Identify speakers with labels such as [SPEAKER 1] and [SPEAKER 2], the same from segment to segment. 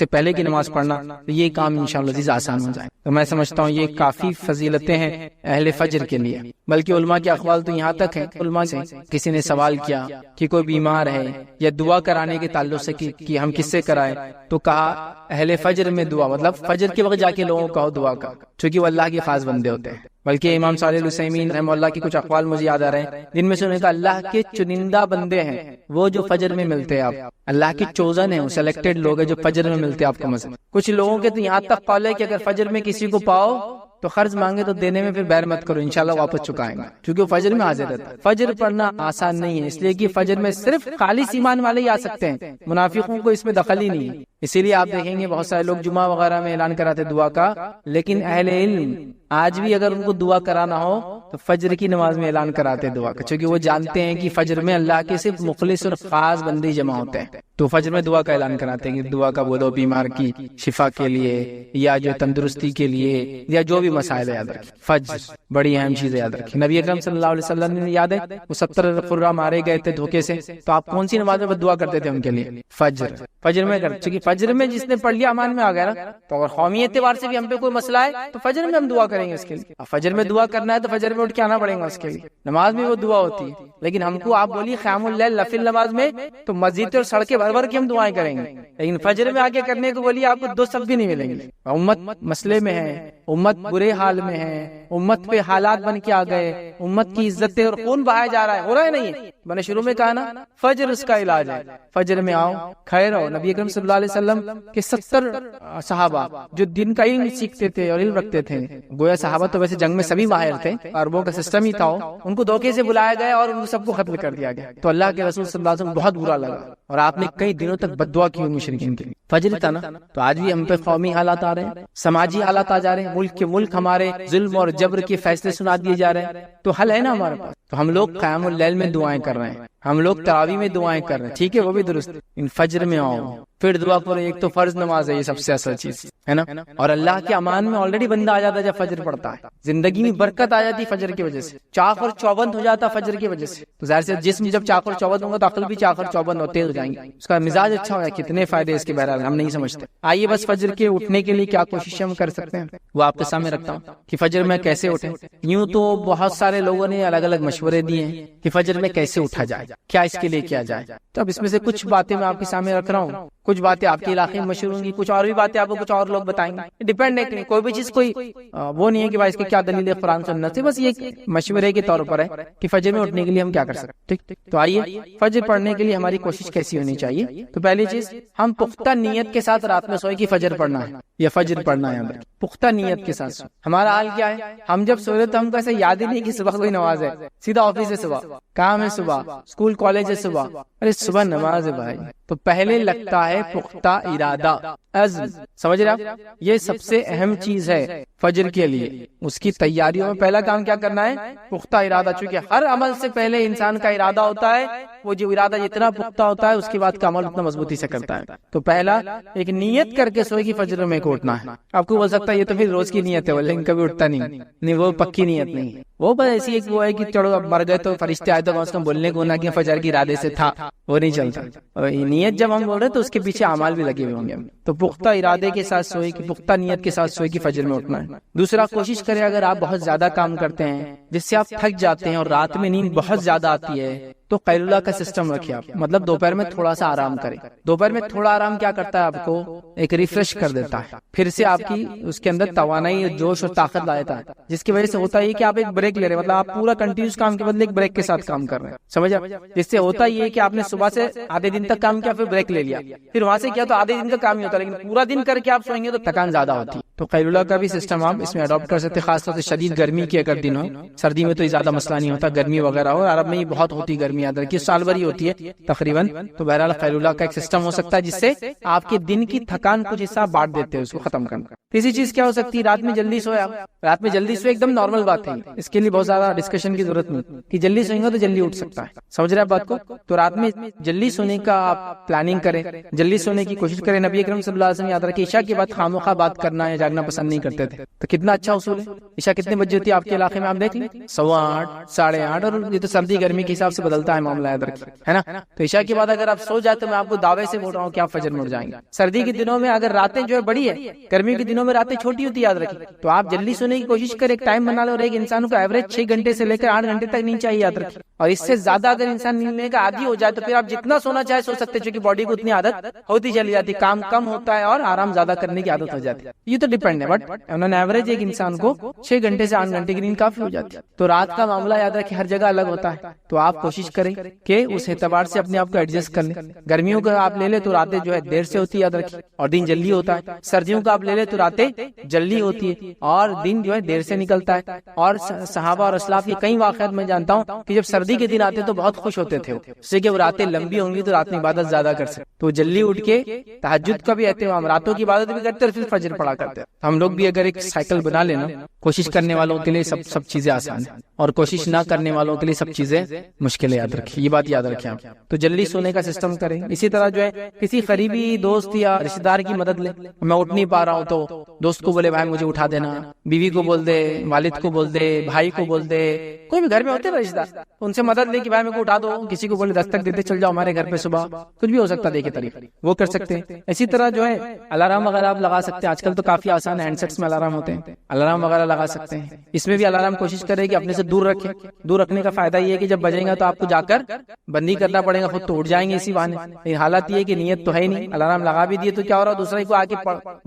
[SPEAKER 1] سے پہلے کی نماز پڑھنا، تو یہ کام انشاءاللہ عزیز آسان ہو جائے. تو میں سمجھتا ہوں یہ کافی فضیلتیں ہیں اہل فجر کے لیے. بلکہ علماء کے اقوال تو یہاں تک ہیں، علماء سے کسی نے سوال کیا کہ کوئی بیمار ہے یا دعا کرانے کے تعلق سے کہ ہم کس سے کرائیں، تو کہا اہل فجر میں دعا، مطلب فجر کے وقت جا کے لوگوں کو کہو دعا کا، چونکہ وہ اللہ کے خاص بندے ہوتے ہیں. بلکہ امام صالح العثیمین رحمہ اللہ کی کچھ اقوال مجھے یاد آ رہے ہیں، جن میں سے انہوں نے کہا اللہ کے چنندہ بندے ہیں وہ جو فجر میں ملتے ہیں، آپ اللہ کے چوزن ہیں، وہ سلیکٹڈ لوگ ہیں جو فجر میں ملتے ہیں آپ کو. مثلا کچھ لوگوں کے تو یہاں تک قول ہے کہ اگر فجر میں کسی کو پاؤ تو قرض مانگے تو دینے میں پھر بیر مت کرو، انشاءاللہ واپس چکائیں گے، کیونکہ وہ فجر میں حاضر رہتا ہے. فجر پڑھنا آسان نہیں ہے، اس لیے کہ فجر میں صرف خالص ایمان والے ہی آ سکتے ہیں، منافقوں کو اس میں دخل ہی نہیں ہے. اسی لیے آپ دیکھیں گے بہت سارے لوگ جمعہ وغیرہ میں اعلان کراتے دعا کا، لیکن اہل علم آج بھی اگر ان کو دعا کرانا ہو تو فجر کی نماز میں اعلان کراتے دعا کا، چونکہ وہ جانتے ہیں کہ فجر میں اللہ کے صرف مخلص اور خاص بندے جمع ہوتے ہیں. تو فجر میں دعا کا اعلان کراتے ہیں کہ دعا کا بولو بیمار کی شفا کے لیے یا جو تندرستی کے لیے یا جو بھی مسائل یاد رکھیں. فجر بڑی اہم چیز یاد رکھیں. نبی اکرم صلی اللہ علیہ وسلم نے یاد ہے وہ 70 قرہ مارے گئے تھے دھوکے سے، تو آپ کون سی نماز میں دعا کرتے تھے ان کے لیے؟ فجر. فجر میں کر، چونکہ فجر میں جس نے پڑھ لیا امان میں آ گیا نا. تو اگر قومی اعتبار سے بھی ہم پہ کوئی مسئلہ ہے تو فجر میں ہم دعا کریں گے اس کے لیے. فجر میں دعا کرنا ہے تو فجر میں اٹھ کے آنا پڑے گا اس کے لیے. نماز میں وہ دعا ہوتی ہے، لیکن ہم کو آپ بولیے قیام اللیل نفل نماز میں تو مسجد اور سڑکیں بھر بھر کے ہم دعائیں کریں گے، لیکن فجر میں آگے کرنے کو بولیے آپ کو 2 صف بھی نہیں ملیں گے. امت مسئلے میں ہے، امت برے حال میں ہے، امت پہ حالات بن کے آ گئے، امت کی عزتیں اور خون بہایا جا رہا ہے، ہو رہا ہے نہیں ہے. میں نے شروع میں کہا نا فجر اس کا علاج ہے. فجر میں آؤ، خیر ہو. نبی اکرم صلی اللہ علیہ وسلم کے 70 صحابہ جو دن کا علم سیکھتے تھے اور علم رکھتے تھے، گویا صحابہ تو ویسے جنگ میں سبھی ماہر تھے، عربوں کا سسٹم ہی تھا، ان کو دھوکے سے بلایا گیا اور ان سب کو قتل کر دیا گیا. تو اللہ کے رسول صلی اللہ علیہ وسلم بہت برا لگا اور آپ نے کئی دنوں تک بد دعا کی ان مشرکین کے لیے. فجر تھا نا. تو آج بھی ہم پہ قومی حالات آ رہے ہیں، سماجی حالات آ جا رہے ہیں، ملک کے ملک ہمارے ظلم اور جبر کے فیصلے سنا دیے جا رہے ہیں. تو حل ہے نا ہمارے پاس. تو ہم لوگ قیام اللیل میں دعائیں کر رہے ہیں، ہم لوگ تراویح میں دعائیں کر رہے ہیں، ٹھیک ہے وہ بھی درست. ان فجر میں آؤ پھر دعا کرو. ایک تو فرض نماز ہے، یہ سب سے اصل چیز ہے نا. اور اللہ کے امان میں آلریڈی بندہ آ جاتا ہے جب فجر پڑتا ہے، زندگی میں برکت آ جاتی فجر کی وجہ سے، چاق اور چوبند ہو جاتا فجر کی وجہ سے. تو ظاہر سے جسم جب چاق اور چوبند ہوگا تو عقل بھی چاق اور چوبند ہوتے ہو جائیں گے، اس کا مزاج اچھا ہوگا. کتنے فائدے اس کے بہرحال ہم نہیں سمجھتے. آئیے بس فجر کے اٹھنے کے لیے کیا کوشش ہم کر سکتے ہیں وہ آپ کے سامنے رکھتا ہوں کہ فجر میں کیسے اٹھیں. یوں تو بہت سارے لوگوں نے الگ الگ مشورے دیے ہیں کہ فجر میں کیسے اٹھا جائے، کیا اس کے لیے کیا جائے. تو اب اس میں سے کچھ باتیں میں آپ کے سامنے رکھ رہا ہوں، کچھ باتیں آپ کے علاقے میں مشہور ہوں گی، کچھ اور بھی باتیں آپ کو کچھ اور لوگ بتائیں گے. ڈیپینڈ ہے، کوئی بھی چیز کوئی وہ نہیں ہے کہ بھائی اس کی کیا دلیل ہے قرآن سنت سے، بس یہ مشورے کے طور پر ہے کہ فجر میں اٹھنے کے لیے ہم کیا کر سکتے. ٹھیک، تو آئیے فجر پڑھنے کے لیے ہماری کوشش کیسی ہونی چاہیے. تو پہلی چیز، ہم پختہ نیت کے ساتھ رات میں سوئے کہ فجر پڑھنا ہے یا فجر پڑھنا ہے. پختہ نیت کے ساتھ. ہمارا حال کیا ہے، ہم جب سو رہے تو ہم کو ایسے یاد ہی نہیں کہ صبح کوئی نماز ہے، سیدھا آفس ہے صبح، کام ہے صبح، اسکول کالج ہے صبح، ارے صبح نماز ہے بھائی. تو پہلے لگتا ہے پختہ ارادہ، عزم. سمجھ رہے آپ، یہ سب سے اہم چیز ہے فجر کے لیے. اس کی تیاریوں میں پہلا کام کیا کرنا ہے، پختہ ارادہ. چونکہ ہر عمل سے پہلے انسان کا ارادہ ہوتا ہے، وہ جو ارادہ جتنا پختہ ہوتا ہے اس کے بعد کا عمل اتنا مضبوطی سے کرتا ہے. تو پہلا ایک نیت کر کے سوئے کہ فجر میں کو اٹھنا ہے. آپ کو بول سکتا ہے یہ تو پھر روز کی نیت ہے، لیکن کبھی اٹھتا نہیں، وہ پکی نیت نہیں ہے. وہ بس ایسی ایک وہ ہے کہ چلو اب مر گئے تو فرشتے آئے تو کم سے کم بولنے کو نہ کہ فجر کی ارادے سے تھا، وہ نہیں چلتا. نیت جب ہم بول رہے تو اس کے پیچھے اعمال بھی لگے ہوئے ہوں گے. تو پختہ ارادے کے ساتھ سوئے کہ پختہ نیت کے ساتھ سوئے کہ فجر میں اٹھنا ہے. دوسرا، کوشش کریں اگر آپ بہت زیادہ کام کرتے ہیں جس سے آپ تھک جاتے ہیں اور رات میں نیند بہت زیادہ آتی ہے تو قیلولہ کا سسٹم رکھیں آپ. مطلب دوپہر میں تھوڑا سا آرام کریں. دوپہر میں تھوڑا آرام کیا کرتا ہے، آپ کو ایک ریفریش کر دیتا ہے، پھر سے آپ کی اس کے اندر توانائی، جوش اور طاقت لا دیتا ہے، جس کی وجہ سے ہوتا ہے کہ آپ ایک بریک لے رہے ہیں. مطلب آپ پورا کنٹینیوس کام کے بدلے ایک بریک کے ساتھ کام کر رہے ہیں. سمجھا؟ جس سے ہوتا یہ کہ آپ نے صبح سے آدھے دن تک کام کیا، پھر بریک لے لیا، پھر وہاں سے کیا تو آدھے دن کا کام ہی ہوتا ہے، لیکن پورا دن کر کے آپ سوئیں گے تو تھکان زیادہ ہوتی ہے. تو قیلولہ کا بھی سسٹم آپ اس میں اڈاپٹ کر سکتے ہیں، خاص طور سے شدید گرمی کے اگر دن ہو. سردی میں تو زیادہ مسئلہ نہیں ہوتا، گرمی وغیرہ ہو. عرب میں بہت ہوتی گرمی، یاد رکھیے سال بھر ہی ہوتی ہے تقریباً. تو بہرحال قیلولہ کا ایک سسٹم ہو سکتا ہے جس سے آپ کے دن کی تھکان کچھ حصہ بانٹ دیتے ہیں، اس کو ختم کرنا. تیسری چیز کیا ہو سکتی ہے، رات میں جلدی سویا. رات میں جلدی سوئے ایک دم نارمل بات ہے، اس کے لیے بہت زیادہ ڈسکشن کی ضرورت نہیں کہ جلدی سوئیں گے تو جلدی اٹھ سکتا ہے. سمجھ رہے ہیں بات کو؟ تو رات میں جلدی سونے کا آپ پلاننگ کریں، جلدی سونے کی کوشش کریں. نبی اکرم صلی اللہ علیہ وسلم یاد رکھیں عشاء کے بعد خامخواہ بات کرنا یا جاگنا پسند نہیں کرتے تھے. تو کتنا اچھا اصول ہے. عشاء کتنے بجے ہوتی ہے آپ کے علاقے میں؟ آپ دیکھ لیں 8:15 8:30. اور یہ تو سردی گرمی کے حساب سے بدلتا ہے معاملہ, یاد رکھیے, ہے نا. تو عشاء کے بعد اگر آپ سو جاتے, میں آپ کو دعوے سے بول رہا ہوں کہ آپ فجر میں اٹھ جائیں گے. سردی کے دنوں میں اگر راتیں جو ہے بڑی ہے, گرمی کے دنوں میں راتیں چھوٹی ہوتی ہے, یاد رکھیے. تو آپ جلدی سونے کی کوشش کریں, ایک ٹائم بنا لو, اور ایک انسان کو ایوریج 6 گھنٹے سے لے کر 8 گھنٹے تک نیند چاہیے, یاد رکھیے. اور اس سے زیادہ اگر انسان نیند لینے کا عادی ہو جائے تو پھر آپ جتنا سونا چاہے سو سکتے, چونکہ باڈی کو اتنی عادت ہوتی چلی جاتی, کام کم ہوتا ہے اور آرام زیادہ کرنے کی عادت ہو جاتی ہے. یہ تو ڈیپینڈ ہے, بٹ آن ایوریج ایک انسان کو 6 گھنٹے سے 8 گھنٹے کی نیند کافی ہو جاتی ہے. تو رات کا معاملہ یاد رکھیں ہر جگہ الگ ہوتا ہے, تو آپ کوشش کریں کہ اس اعتبار سے اپنے آپ کو ایڈجسٹ کر لیں. گرمیوں کا آپ لے لیں تو راتیں جو ہے دیر سے ہوتی ہے, یاد رکھیں, اور دن جلدی ہوتا ہے. سردیوں کا آپ لے لیں تو راتیں جلدی ہوتی ہے اور دن جو ہے دیر سے نکلتا ہے. اور صحابہ اور اسلاف کے کئی واقعات میں جانتا ہوں کہ جب سردی کے دن آتے تو بہت خوش ہوتے تھے, اس سے کہ وہ راتیں لمبی ہوں گی تو رات میں عبادت زیادہ کر سکتے, تو جلدی اٹھ کے تہجد کا بھی اہتمام, راتوں کی عبادت بھی کرتے اور پھر فجر پڑھا کرتے. ہم لوگ بھی اگر ایک سائیکل بنا لینا, کوشش کرنے والوں کے لیے سب چیزیں آسان ہیں, اور کوشش نہ کرنے والوں کے لیے سب چیزیں مشکل ہے, یاد رکھیں, یہ بات یاد رکھیں آپ. تو جلدی سونے کا سسٹم کریں. اسی طرح جو ہے کسی قریبی دوست یا رشتے دار کی مدد لیں. میں اٹھ نہیں پا رہا ہوں تو دوست کو بولے بھائی مجھے اٹھا دینا, بیوی کو بول دے, والد کو بول دے, بھائی کو بول دے, کوئی بھی گھر میں ہوتے ہیں رشتے دار, ان سے مدد لے کہ بھائی میرے کو اٹھا دو. کسی کو بولے دستک دیتے چل جاؤ ہمارے گھر پہ صبح, کچھ بھی ہو سکتا ہے, دیکھیں طریقہ وہ کر سکتے ہیں. اسی طرح جو ہے الارم وغیرہ آپ لگا سکتے ہیں, آج کل تو کافی آسان ہینڈ سیٹس میں الارم ہوتے ہیں, الارم وغیرہ لگا سکتے ہیں. اس میں بھی الارم کوشش کرے کہ اپنے سے دور رکھیں. دور رکھنے کا فائدہ یہ ہے کہ جب بجے گا تو آپ کو جا کر بندی کرنا پڑے گا, خود تو اٹھ جائیں گے اسی بہانے. حالات یہ ہے کہ نیت تو ہے ہی نہیں, الارم لگا بھی دیے تو کیا ہو رہا, دوسرے کو آ کے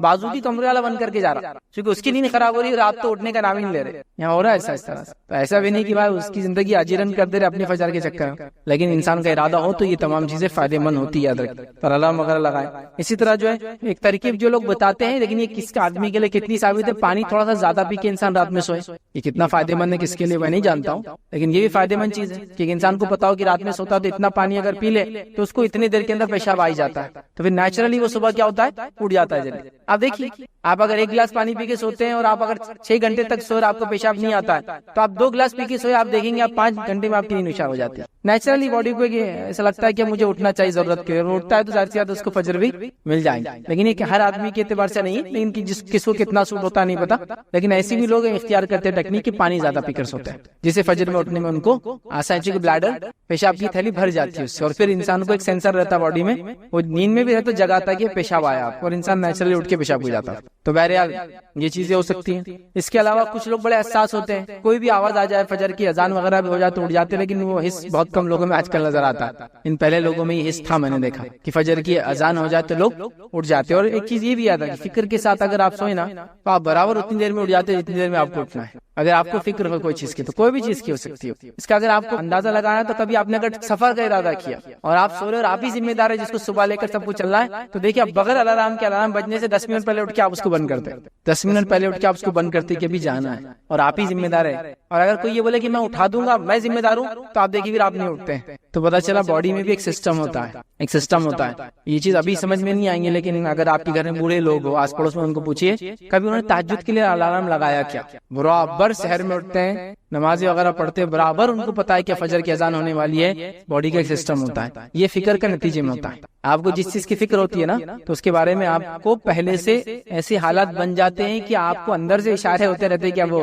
[SPEAKER 1] بازو کی کمرے والا بند کر کے جا رہا, کیونکہ اس کی نیند خراب ہو رہی ہے, رات تو اٹھنے کا نام ہی نہیں لے رہے. یہاں ہو رہا ہے ایسا اس طرح سے. تو ایسا بھی نہیں کہ بھائی اس کی زندگی اجیرن کر دے رہے اپنے فجر کے چکر میں, لیکن انسان کا ارادہ ہو تو یہ تمام چیزیں فائدے مند ہوتی ہے, یاد رکھیں. پر الارم وغیرہ لگائیں. اسی طرح جو ہے ایک ترکیب جو لوگ بتاتے ہیں, لیکن یہ کس کا آدمی کے لیے کتنی ثابت ہے, پانی تھوڑا سا زیادہ پی کے انسان رات میں سوئے. یہ کتنا فائدے مند ہے کس کے لیے میں نہیں جانتا ہوں, لیکن یہ بھی فائدے مند چیز ہے کہ انسان کو پتا ہو کہ رات میں سوتا تو اتنا پانی اگر پی لے تو اس کو اتنی دیر کے اندر پیشاب آ جاتا ہے, تو پھر نیچرلی وہ صبح کیا ہوتا ہے, اٹھ جاتا ہے جلدی. آپ دیکھیے, آپ اگر 1 گلاس پانی پی کے سوتے ہیں اور آپ اگر 6 گھنٹے تک سو اور آپ کو پیشاب نہیں آتا ہے, تو آپ 2 گلاس پی کے سوئے, آپ دیکھیں گے آپ 5 گھنٹے میں آپ کی نیند نشا ہو جاتی ہے. نیچرلی باڈی کو ایسا لگتا ہے کہ مجھے اٹھنا چاہیے ضرورت کے, اٹھتا ہے تو ظاہر سی بات اس کو فجر بھی مل جائیں گے. لیکن یہ کہ ہر آدمی کے اعتبار سے نہیں, لیکن کس کو کتنا سوٹ ہوتا ہے نہیں پتا, لیکن ایسے بھی لوگ اختیار کرتے ہیں ٹیکنیک کہ پانی زیادہ پی کر سوتے ہیں, جسے فجر میں اٹھنے میں ان کو آسان, چونکہ بلیڈر پیشاب کی تھیلی بھر جاتی ہے اس سے, اور پھر انسان کو ایک سینسر رہتا ہے باڈی میں, وہ نیند میں بھی رہتا ہے جگاتا ہے کہ پیشاب آیا, اور انسان نیچرلی اٹھ کے پیشاب ہو جاتا ہے. تو بہرحال یہ چیزیں ہو سکتی ہیں. اس کے علاوہ کچھ لوگ بڑے حساس ہوتے ہیں, کوئی بھی آواز آ جائے, فجر کی اذان وغیرہ بھی ہو جائے تو اٹھ جاتے ہیں, لیکن وہ حس بہت کم لوگوں میں آج کل نظر آتا ہے. ان پہلے لوگوں میں یہ حس تھا, میں نے دیکھا کہ فجر کی اذان ہو جائے تو لوگ اٹھ جاتے ہیں. اور ایک چیز یہ بھی یاد ہے کہ فکر کے ساتھ اگر آپ سوئیں نا تو آپ برابر اتنی دیر میں اٹھ جاتے ہیں جتنی دیر میں آپ کو اٹھنا ہے. اگر آپ کو فکر ہو کوئی چیز کی تو کوئی بھی چیز کی ہو سکتی ہے. اس کا اگر آپ کو اندازہ لگانا تو کبھی آپ نے اگر سفر کا ارادہ کیا اور آپ سو رہے اور آپ ہی ذمہ دار ہے جس کو صبح لے کر سب کچھ چلنا ہے, تو دیکھیے آپ بغیر الارم کے, الارم بجنے سے 10 منٹ پہلے اٹھ کے آپ اس کو بند کرتے, 10 منٹ پہلے اٹھ کے آپ اس کو بند کرتے کہ ابھی جانا ہے اور آپ ہی ذمہ دار ہے. اور اگر کوئی یہ بولے کہ میں اٹھا دوں گا, میں ذمہ دار ہوں, تو آپ دیکھیے پھر آپ نہیں اٹھتے ہیں. تو پتا چلا باڈی میں بھی ایک سسٹم ہوتا ہے, ایک سسٹم ہوتا ہے. یہ چیز ابھی سمجھ میں نہیں آئیں گے, لیکن اگر آپ کے گھر میں بوڑھے لوگ ہو, آس پڑوس میں, ان کو پوچھیے کبھی انہوں نے تہجد کے لیے الارم لگایا کیا. برابر شہر میں اٹھتے ہیں, نمازیں وغیرہ پڑھتے ہیں, برابر ان کو پتا ہے کہ فجر کی اذان ہونے والی ہے. باڈی کا ایک سسٹم ہوتا ہے, یہ فکر کا نتیجے میں ہوتا ہے. آپ کو جس چیز کی فکر ہوتی ہے نا, تو اس کے بارے میں آپ کو پہلے سے ایسے حالات بن جاتے ہیں کہ آپ کو اندر سے اشارے ہوتے رہتے ہیں کہ اب وہ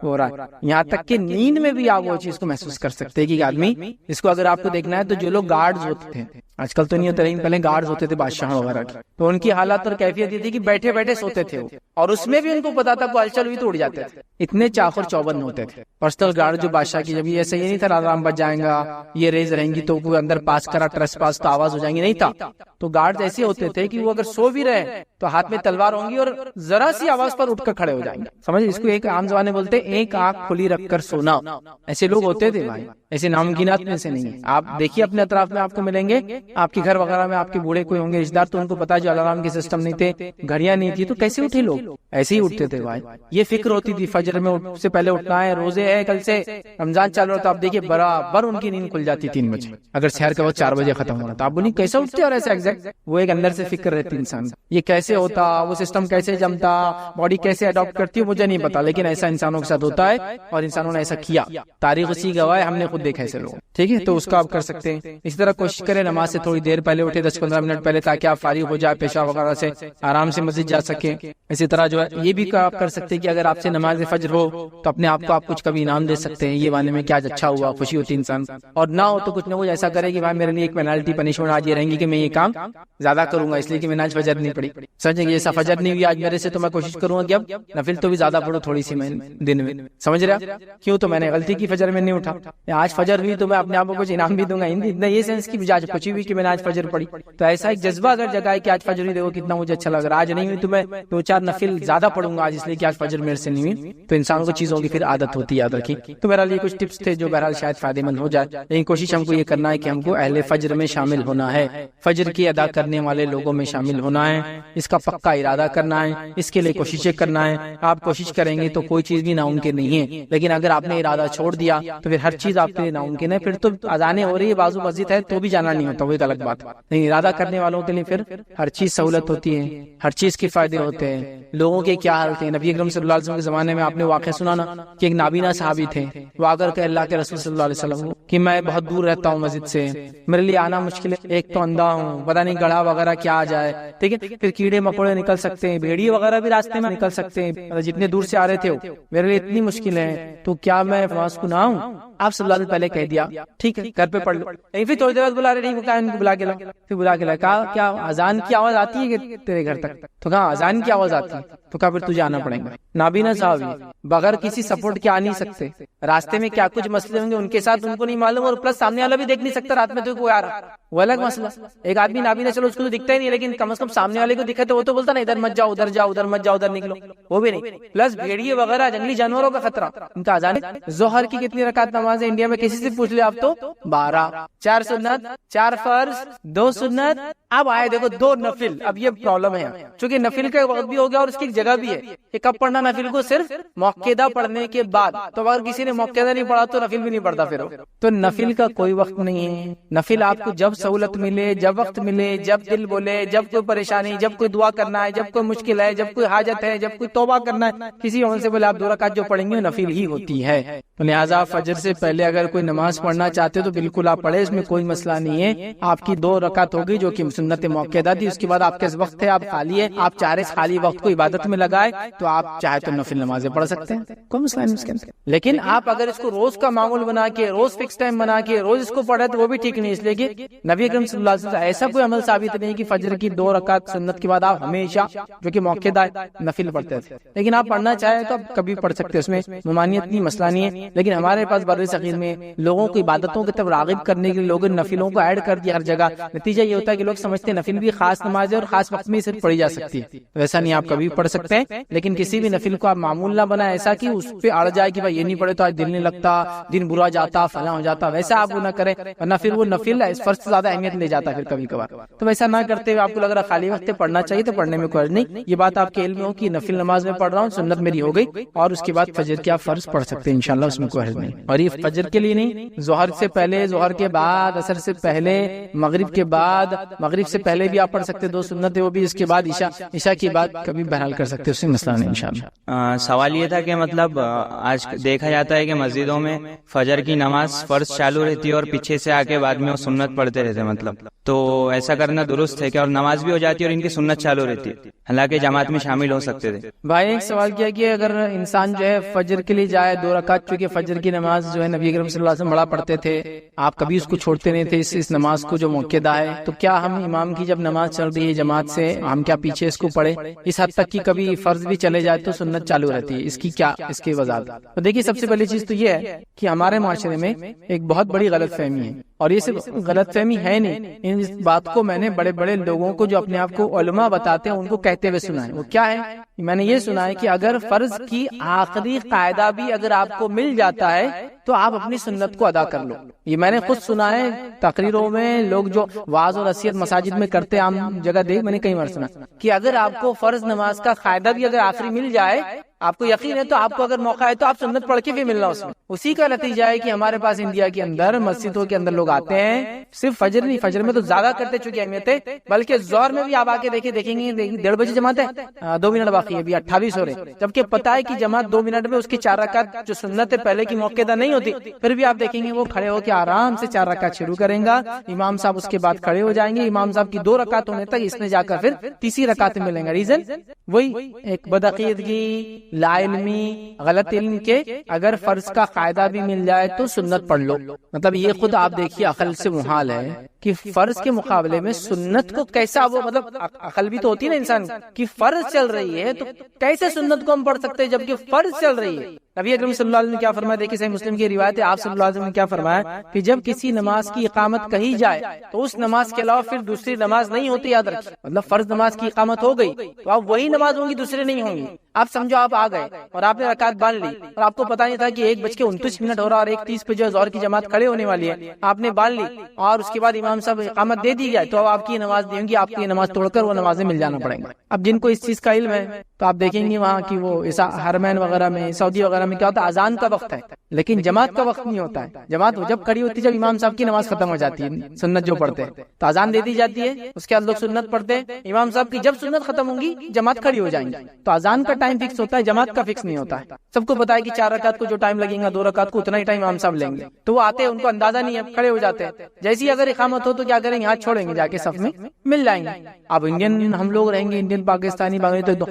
[SPEAKER 1] ہو رہا ہے. یہاں تک کہ نیند میں بھی آپ وہ چیز کو محسوس کر سکتے ہیں کہ آدمی, اس کو اگر آپ کو دیکھنا ہے تو جو لوگ گارڈز ہوتے تھے, آج کل تو نہیں ہوتے, لیکن پہلے گارڈز ہوتے تھے بادشاہ وغیرہ کے, تو ان کی حالات اور کیفیت یہ تھی کہ بیٹھے بیٹھے سوتے تھے وہ, اور اس میں بھی ان کو پتا تھا کوئی ہلچل ہوئی تو اٹھ جاتے تھے. اتنے چاخر چوبند ہوتے تھے پرسنل گارڈ جو بادشاہ کی. جب یہ ایسا یہ نہیں تھا الارم بج جائیں گا, یہ ریز رہیں گی تو کوئی اندر پاس کرا ٹریس پاس تو آواز ہو جائیں گی, نہیں تھا. تو گارڈ ایسے ہوتے تھے کہ وہ اگر سو بھی رہے تو ہاتھ میں تلوار ہوں گی اور ذرا سی آواز پر اٹھ کر کھڑے ہو جائیں گے. سمجھ, اس کو ایک عام زبان میں بولتے ہیں ایک آنکھ کھلی رکھ کر سونا. ایسے لوگ ہوتے تھے بھائی, ایسے ناممکنات میں سے نہیں ہے. آپ دیکھیے اپنے اطراف میں آپ کو ملیں گے, آپ کے گھر وغیرہ میں آپ کے بوڑھے کوئی ہوں گے رشتے دار, تو ان کو پتا جو الارم کے سسٹم نہیں تھے, گھڑیاں نہیں تھی, تو کیسے اٹھے لوگ, ایسے ہی اٹھتے تھے بھائی. یہ فکر ہوتی تھی فجر میں سے پہلے اٹھنا ہے, روزے ہے کل سے رمضان چالو رہا، تو آپ دیکھیے برابر ان کی نیند کھل جاتی 3 بجے، اگر شہر کا وقت 4 بجے ختم ہو رہا تھا، آپ بولیے کیسے اٹھتے اور ایسے ایگزیکٹ، وہ ایک اندر سے فکر رہتی انسان، یہ کیسے ہوتا، وہ سسٹم کیسے جمتا، باڈی کیسے اڈاپٹ کرتی ہے مجھے نہیں پتا، لیکن ایسا انسانوں کے ساتھ ہوتا ہے اور انسانوں نے ایسا کیا، تاریخ اسی گواہ ہے، ہم نے خود دیکھا ایسے لوگ، ٹھیک ہے، تو اس کا آپ کر سکتے ہیں۔ اسی طرح کوشش کریں نماز سے تھوڑی دیر پہلے اٹھے، 10-15 منٹ پہلے، تاکہ آپ فارغ ہو جائے پیشاب وغیرہ سے، آرام سے مسجد جا سکیں۔ اسی طرح جو ہے یہ بھی آپ کر سکتے ہیں کہ اگر آپ سے نماز فجر ہو تو اپنے آپ کو آپ کچھ کبھی انعام دے سکتے ہیں، یہ معنی میں کہ آج اچھا ہوا، خوشی ہوتی انسان، اور نہ ہو تو کچھ نہ کچھ ایسا کرے کہ بھائی میرے لیے ایک پینالٹی پنشمنٹ آج یہ رہیں گی کہ میں یہ کام زیادہ کروں گا، اس لیے کہ میں نے آج فجر نہیں پڑھی، سمجھیں گے ایسا فجر نہیں ہوئی آج میرے سے، تو میں کوشش کروں گا کہ اب نفل تو بھی زیادہ پڑھو تھوڑی سی میں دن میں، سمجھ رہے کیوں، تو میں نے غلطی کی فجر میں نہیں اٹھا، آج فجر ہوئی تو میں اپنے آپ کو کچھ انعام بھی دوں گا، اتنا یہ سینس کی آج خوشی ہوئی کہ میں نے آج فجر پڑھی، تو ایسا ایک جذبہ اگر جگائے کہ آج فجر ہوئی، دیکھو کتنا مجھے اچھا لگ رہا ہے، آج نہیں ہوئی تو میں 2-4 نفل زیادہ پڑھوں گا آج، اس لیے کہ آج فجر میرے سے نہیں ہوئی، تو انسان کو چیزوں کی پھر عادت ہوتی ہے، یاد رکھیے۔ تو بہرحال یہ کچھ ٹپس تھے جو بہرحال شاید فائدے مند ہو جائے، لیکن کوشش ہم کو یہ کرنا ہے کہ ہم کو اہل فجر میں شامل ہونا ہے، فجر کی ادا کرنے والے لوگوں میں شامل ہونا ہے، اس کا پکا ارادہ کرنا ہے، اس کے لیے کوششیں کرنا ہے۔ آپ کوشش کریں گے تو کوئی چیز بھی ناممکن نہیں ہے، لیکن اگر آپ نے ارادہ چھوڑ دیا تو پھر ہر چیز آپ کے لیے ناممکن ہے، پھر تو اذانیں ہو رہی ہے، بازو مسجد ہے تو بھی جانا نہیں ہوتا، وہ ایک الگ بات ہے، لیکن ارادہ کرنے والوں کے لیے پھر ہر چیز سہولت ہوتی ہے، ہر چیز کے فائدے ہوتے ہیں۔ لوگوں کے کیا حال تھے، نبی اکرم صلی اللہ علیہ وسلم کے زمانے میں آپ نے واقعہ سنا نا کہ ایک نابینا صحابی تھے، وہ آ کر کے اللہ کے رسول صلی اللہ علیہ وسلم کو کہ میں بہت دور رہتا ہوں مسجد سے، میرے لیے آنا مشکل ہے، ایک تو اندھا ہوں، پتہ نہیں گڑھا وغیرہ کیا آ جائے، ٹھیک ہے، پھر کیڑے مکوڑے نکل سکتے ہیں، بھیڑیے وغیرہ بھی راستے میں نکل سکتے ہیں، جتنے دور سے آ رہے تھے میرے لیے اتنی مشکل ہے، تو کیا میں نماز کو نہ آؤں؟ آپ صلی اللہ علیہ وسلم پہلے کہہ دیا ٹھیک ہے گھر پہ پڑھ لو، پھر تھوڑی دیر بعد بلا رہے نہیں، ان کو بلا کے لاؤ، پھر بلا کے لاؤ، کہا کیا اذان کی آواز آتی ہے کہ تیرے گھر تک، تو کہا اذان کی آواز آتی ہے، تو کہا پھر تجھے آنا پڑے گا۔ نابینا صاحب بغیر کسی سپورٹ کے آ نہیں سکتے، راستے میں کیا کچھ مسئلے ہوں گے ان کے ساتھ ان کو نہیں معلوم، اور پلس سامنے والا بھی دیکھ نہیں سکتا رات میں تو کوئی آ رہا، وہ الگ مسئلہ۔ ایک آدمی نابینا چلو اس کو تو دکھتا ہی نہیں، لیکن کم از کم سامنے والے کو دکھا تو وہ تو بولتا نا ادھر مت جاؤ، ادھر جاؤ، ادھر مت جاؤ، ادھر نکلو، وہ بھی نہیں۔ پلس بھیڑیے وغیرہ جنگلی جانوروں کا خطرہ، ان کا اذان۔ ظہر کی کتنی رکعت نماز ہے انڈیا میں کسی سے پوچھ لے آپ تو 12، 4 سنت، 4 فرض، 2 سنت، اب آئے دیکھو 2 نفل۔ اب یہ پرابلم ہے چونکہ نفل کا وقت بھی ہو گیا اور اس کی ایک جگہ بھی ہے کہ کب پڑھنا نفل کو، صرف موقعہ پڑھنے کے بعد، تو اگر کسی نے موقعہ نہیں پڑھا تو نفل بھی نہیں پڑھتا پھر، تو نفل کا کوئی وقت نہیں ہے۔ نفل آپ کو جب سہولت ملے، جب وقت ملے، جب دل بولے، جب کوئی پریشانی، جب کوئی دعا کرنا ہے، جب کوئی مشکل ہے، جب کوئی حاجت ہے، جب کوئی توبہ کرنا ہے، کسی عمل سے بولے آپ 2 رکعت جو پڑھیں گے نفل ہی ہوتی ہے۔ تو لہٰذا فجر سے پہلے اگر کوئی نماز پڑھنا چاہتے ہو تو بالکل آپ پڑھے، اس میں کوئی مسئلہ نہیں ہے۔ آپ کی 2 رکعت ہوگی جو کہ سنت موقعہ تھی، اس کے بعد آپ کے وقت ہے، آپ خالی ہے، آپ چاہے خالی وقت کو عبادت میں لگائے تو آپ چاہے تو نفل نمازیں پڑھ سکتے ہیں، کوئی مسئلہ نہیں اس کے اندر۔ لیکن آپ اگر اس کو روز کا معمول بنا کے، روز فکس ٹائم بنا کے روز اس کو پڑھے تو وہ بھی ٹھیک نہیں، اس لیے کہ نبی اکرم صلی اللہ علیہ وسلم ایسا کوئی عمل ثابت نہیں کہ فجر کی 2 رکعت سنت کے بعد آپ ہمیشہ جو کہ موقعہ نفل پڑھتے تھے، لیکن آپ پڑھنا چاہیں تو آپ کبھی پڑھ سکتے ہیں، اس میں ممانعت نہیں، مسئلہ نہیں ہے۔ لیکن ہمارے پاس بر صغیر میں لوگوں کو عبادتوں کی طرف راغب کرنے کے لیے لوگوں نے نفلوں کو ایڈ کر دیا ہر جگہ، نتیجہ یہ ہوتا ہے کہ لوگ سمجھتے ہیں نفل بھی خاص نماز ہے اور خاص وقت میں صرف پڑھی جا سکتی ہے، ویسا نہیں، آپ کبھی پڑھ سکتے ہیں، لیکن کسی بھی نفل کو آپ معمول نہ بنائیں ایسا کہ اس پہ اڑ جائے کہ بھائی یہ نہیں پڑھے تو آج دل نہیں لگتا، دن برا جاتا، فلاں ہو جاتا، ویسا آپ وہ نہ کریں، ورنہ پھر وہ نفل اس فرض سے زیادہ اہمیت لے جاتا ہے پھر کبھی کبھار، تو ویسا نہ کرتے ہوئے آپ کو لگ رہا خالی وقت پڑھنا چاہیے تو پڑھنے میں کوئی حرج نہیں، یہ بات آپ کے علم میں ہو کہ نفل نماز میں پڑھ رہا ہوں، سنت میری ہو گئی، اور اس کے بعد فجر کے آپ فرض پڑھ سکتے ہیں انشاءاللہ، اس میں کوئی حرج نہیں۔ اور یہ فجر کے لیے نہیں، ظہر سے پہلے، ظہر کے بعد، عصر سے پہلے، مغرب کے بعد، مغرب سے پہلے بھی آپ پڑھ سکتے، 2 سنت ہے وہ بھی، اس کے بعد عشاء کی بعد کبھی بہرحال کر سکتے، اس سے مسئلہ نہیں انشاءاللہ۔
[SPEAKER 2] سوال یہ تھا کہ مطلب آج دیکھا جاتا ہے کہ مسجدوں میں فجر کی نماز فرض چالو رہتی ہے اور پیچھے سے آ کے بعد میں وہ سنت پڑھتے رہتے، مطلب تو ایسا کرنا درست ہے کیا؟ اور نماز بھی ہو جاتی ہے اور ان کی سنت چالو رہتی ہے، حالانکہ جماعت میں شامل ہو سکتے تھے۔
[SPEAKER 1] بھائی ایک سوال کیا کہ اگر انسان جو ہے فجر کے لیے جائے 2 رکعت، چونکہ فجر کی نماز جو ہے نبی اکرم صلی اللہ علیہ وسلم بڑا پڑھتے تھے، آپ کبھی اس کو چھوڑتے نہیں تھے، اس نماز کو جو موقعہ ہے، تو کیا ہم امام کی جب نماز چل رہی ہے جماعت سے، ہم کیا پیچھے اس کو پڑھے؟ اس حد تک کہ کبھی فرض بھی چلے جائے تو سنت چالو رہتی ہے، اس کی کیا، اس کی وضاحت؟ تو دیکھیے سب سے پہلی چیز تو یہ ہے کہ ہمارے معاشرے میں ایک بہت بڑی غلط فہمی ہے، اور یہ صرف غلط فہمی ہے نہیں، اس بات کو میں نے بڑے بڑے لوگوں کو جو اپنے آپ کو علماء بتاتے ہیں ان کو کہتے ہوئے سنا ہے۔ وہ کیا ہے؟ میں نے یہ سنا ہے کہ اگر فرض کی آخری قاعدہ بھی اگر آپ کو مل جاتا ہے تو آپ اپنی سنت کو ادا کر لو۔ یہ میں نے خود سنا ہے تقریروں میں، لوگ جو وعظ اور نصیحت مساجد میں کرتے عام جگہ دیکھ، میں نے کئی بار سنا کہ اگر آپ کو فرض نماز کا قاعدہ بھی اگر آخری مل جائے آپ کو یقین ہے تو آپ کو اگر موقع ہے تو آپ سنت پڑھ کے بھی ملنا اس میں. اسی کا نتیجہ ہے کہ ہمارے پاس انڈیا کے اندر مسجدوں کے اندر لوگ آتے ہیں, صرف فجر نہیں, فجر میں تو زیادہ کرتے چکی اہمیت ہے, بلکہ ظہر میں بھی آپ آ کے دیکھیں گے 1:30 بجے جماعت ہے, 2 منٹ باقی ہے, ابھی 28 ہو رہے, جبکہ پتا ہے کہ جماعت 2 منٹ میں اس کی 4 رکعت جو سنت ہے پہلے کی موقع نہیں ہوتی, پھر بھی آپ دیکھیں گے وہ کھڑے ہو کے آرام سے 4 رکعت شروع کریں گا, امام صاحب اس کے بعد کھڑے ہو جائیں گے, امام صاحب کی 2 رکعت ہونے تک اس نے جا کر پھر تیسری رکعت میں ملیں گا. ریزن وہی ایک بدعقیدگی, لا علمی, غلط علم کے اگر فرض کا قاعدہ بھی مل جائے تو سنت پڑھ لو. مطلب یہ خود آپ دیکھیے عقل سے محال ہے کہ فرض کے مقابلے میں سنت کو کیسا, وہ مطلب عقل بھی تو ہوتی ہے نا انسان کی, فرض چل رہی ہے تو کیسے سنت کو ہم پڑھ سکتے ہیں جبکہ فرض چل رہی ہے. نبی اکرم صلی اللہ علیہ وسلم نے کیا فرمایا, دیکھیے صحیح مسلم کی روایت ہے, آپ صلی اللہ علیہ وسلم نے کیا فرمایا کہ جب کسی نماز کی اقامت کہی جائے تو اس نماز کے علاوہ پھر دوسری نماز نہیں ہوتی, یاد رکھیے. مطلب فرض نماز کی اقامت ہو گئی تو آپ وہی نماز ہوں گی, دوسرے نہیں ہوں گی. آپ سمجھو آپ آ گئے اور آپ نے رکعت باندھ لی اور آپ کو پتا نہیں تھا کہ 1:29 ہو رہا اور 1:30 پہ جو ظہر کی جماعت کھڑے ہونے والی ہے, آپ نے باندھ لی اور اس کے بعد امام صاحب اقامت دے دی جائے تو اب آپ کی نماز نہیں ہوگی, آپ کی نماز توڑ کر وہ نمازیں مل جانا پڑیں گا. اب جن کو اس چیز کا علم ہے تو آپ دیکھیں گے وہاں کی وہ حرمین وغیرہ میں, سعودی وغیرہ میں کیا ہوتا ہے, اذان کا وقت ہے لیکن جماعت کا وقت نہیں ہوتا ہے. جماعت وہ جب کھڑی ہوتی ہے جب امام صاحب کی نماز ختم ہو جاتی ہے, سنت جو پڑھتے ہیں تو اذان دے دی جاتی ہے, اس کے بعد لوگ سنت پڑھتے ہیں, امام صاحب کی جب سنت ختم ہوگی جماعت کھڑی ہو جائیں گی. تو اذان کا ٹائم فکس ہوتا ہے, جماعت کا فکس نہیں ہوتا ہے. سب کو پتا ہے کہ 4 رکعت کو جو ٹائم لگے گا 2 رکعت کو اتنا ہی ٹائم امام صاحب لیں گے, تو وہ آتے ہیں, ان کو اندازہ نہیں ہے, کھڑے ہو جاتے ہیں. جیسی اگر اقامت ہو تو کیا کریں گے, ہاتھ چھوڑیں گے, جا کے صف میں مل جائیں گے. اب انڈین ہم لوگ رہیں گے, انڈین پاکستانی بنگلہ تو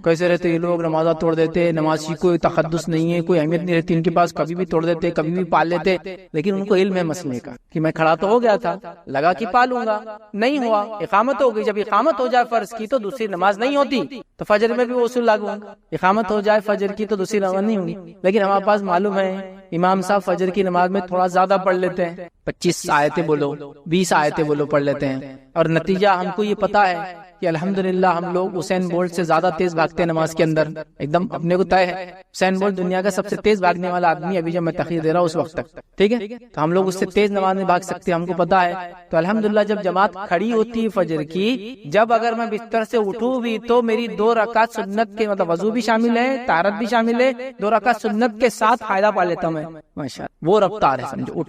[SPEAKER 1] کیسے رہتے یہ لوگ, نمازات توڑ دیتے, نماز کی کوئی تقدس نہیں ہے, کوئی اہمیت نہیں رہتی ان کے پاس, کبھی بھی توڑ دیتے کبھی بھی پال لیتے. لیکن ان کو علم ہے مسئلے کا کہ میں کھڑا تو ہو گیا تھا, لگا کہ پالوں گا, نہیں ہوا, اقامت ہو گئی. جب اقامت ہو جائے فرض کی تو دوسری نماز نہیں ہوتی, تو فجر میں بھی وہ اصول لاگو ہوگا, اقامت ہو جائے فجر کی تو دوسری نماز نہیں ہوگی. لیکن ہمارے پاس معلوم ہے امام صاحب فجر کی نماز میں تھوڑا زیادہ پڑھ لیتے ہیں, 25 آیتیں بولو 20 آیتیں بولو پڑھ لیتے ہیں, اور نتیجہ ہم کو یہ پتا ہے کہ الحمدللہ ہم لوگ حسین بولٹ سے زیادہ تیز بھاگتے ہیں نماز کے اندر, ایک دم اپنے کو طے ہے. حسین بولٹ دنیا کا سب سے تیز بھاگنے والا آدمی ابھی جب میں تقریر دے رہا ہوں اس وقت تک, ٹھیک ہے, تو ہم لوگ اس سے تیز نماز میں بھاگ سکتے ہیں, ہم کو پتا ہے. تو الحمدللہ جب جماعت کھڑی ہوتی ہے فجر کی, جب اگر میں بستر سے اٹھوں بھی تو میری 2 رکعت سنت کے, مطلب وضو بھی شامل ہے, طہارت بھی شامل ہے, 2 رکعت سنت کے ساتھ فائدہ پا لیتا ہوں میں, ماشاءاللہ. وہ رفتار ہے سمجھو,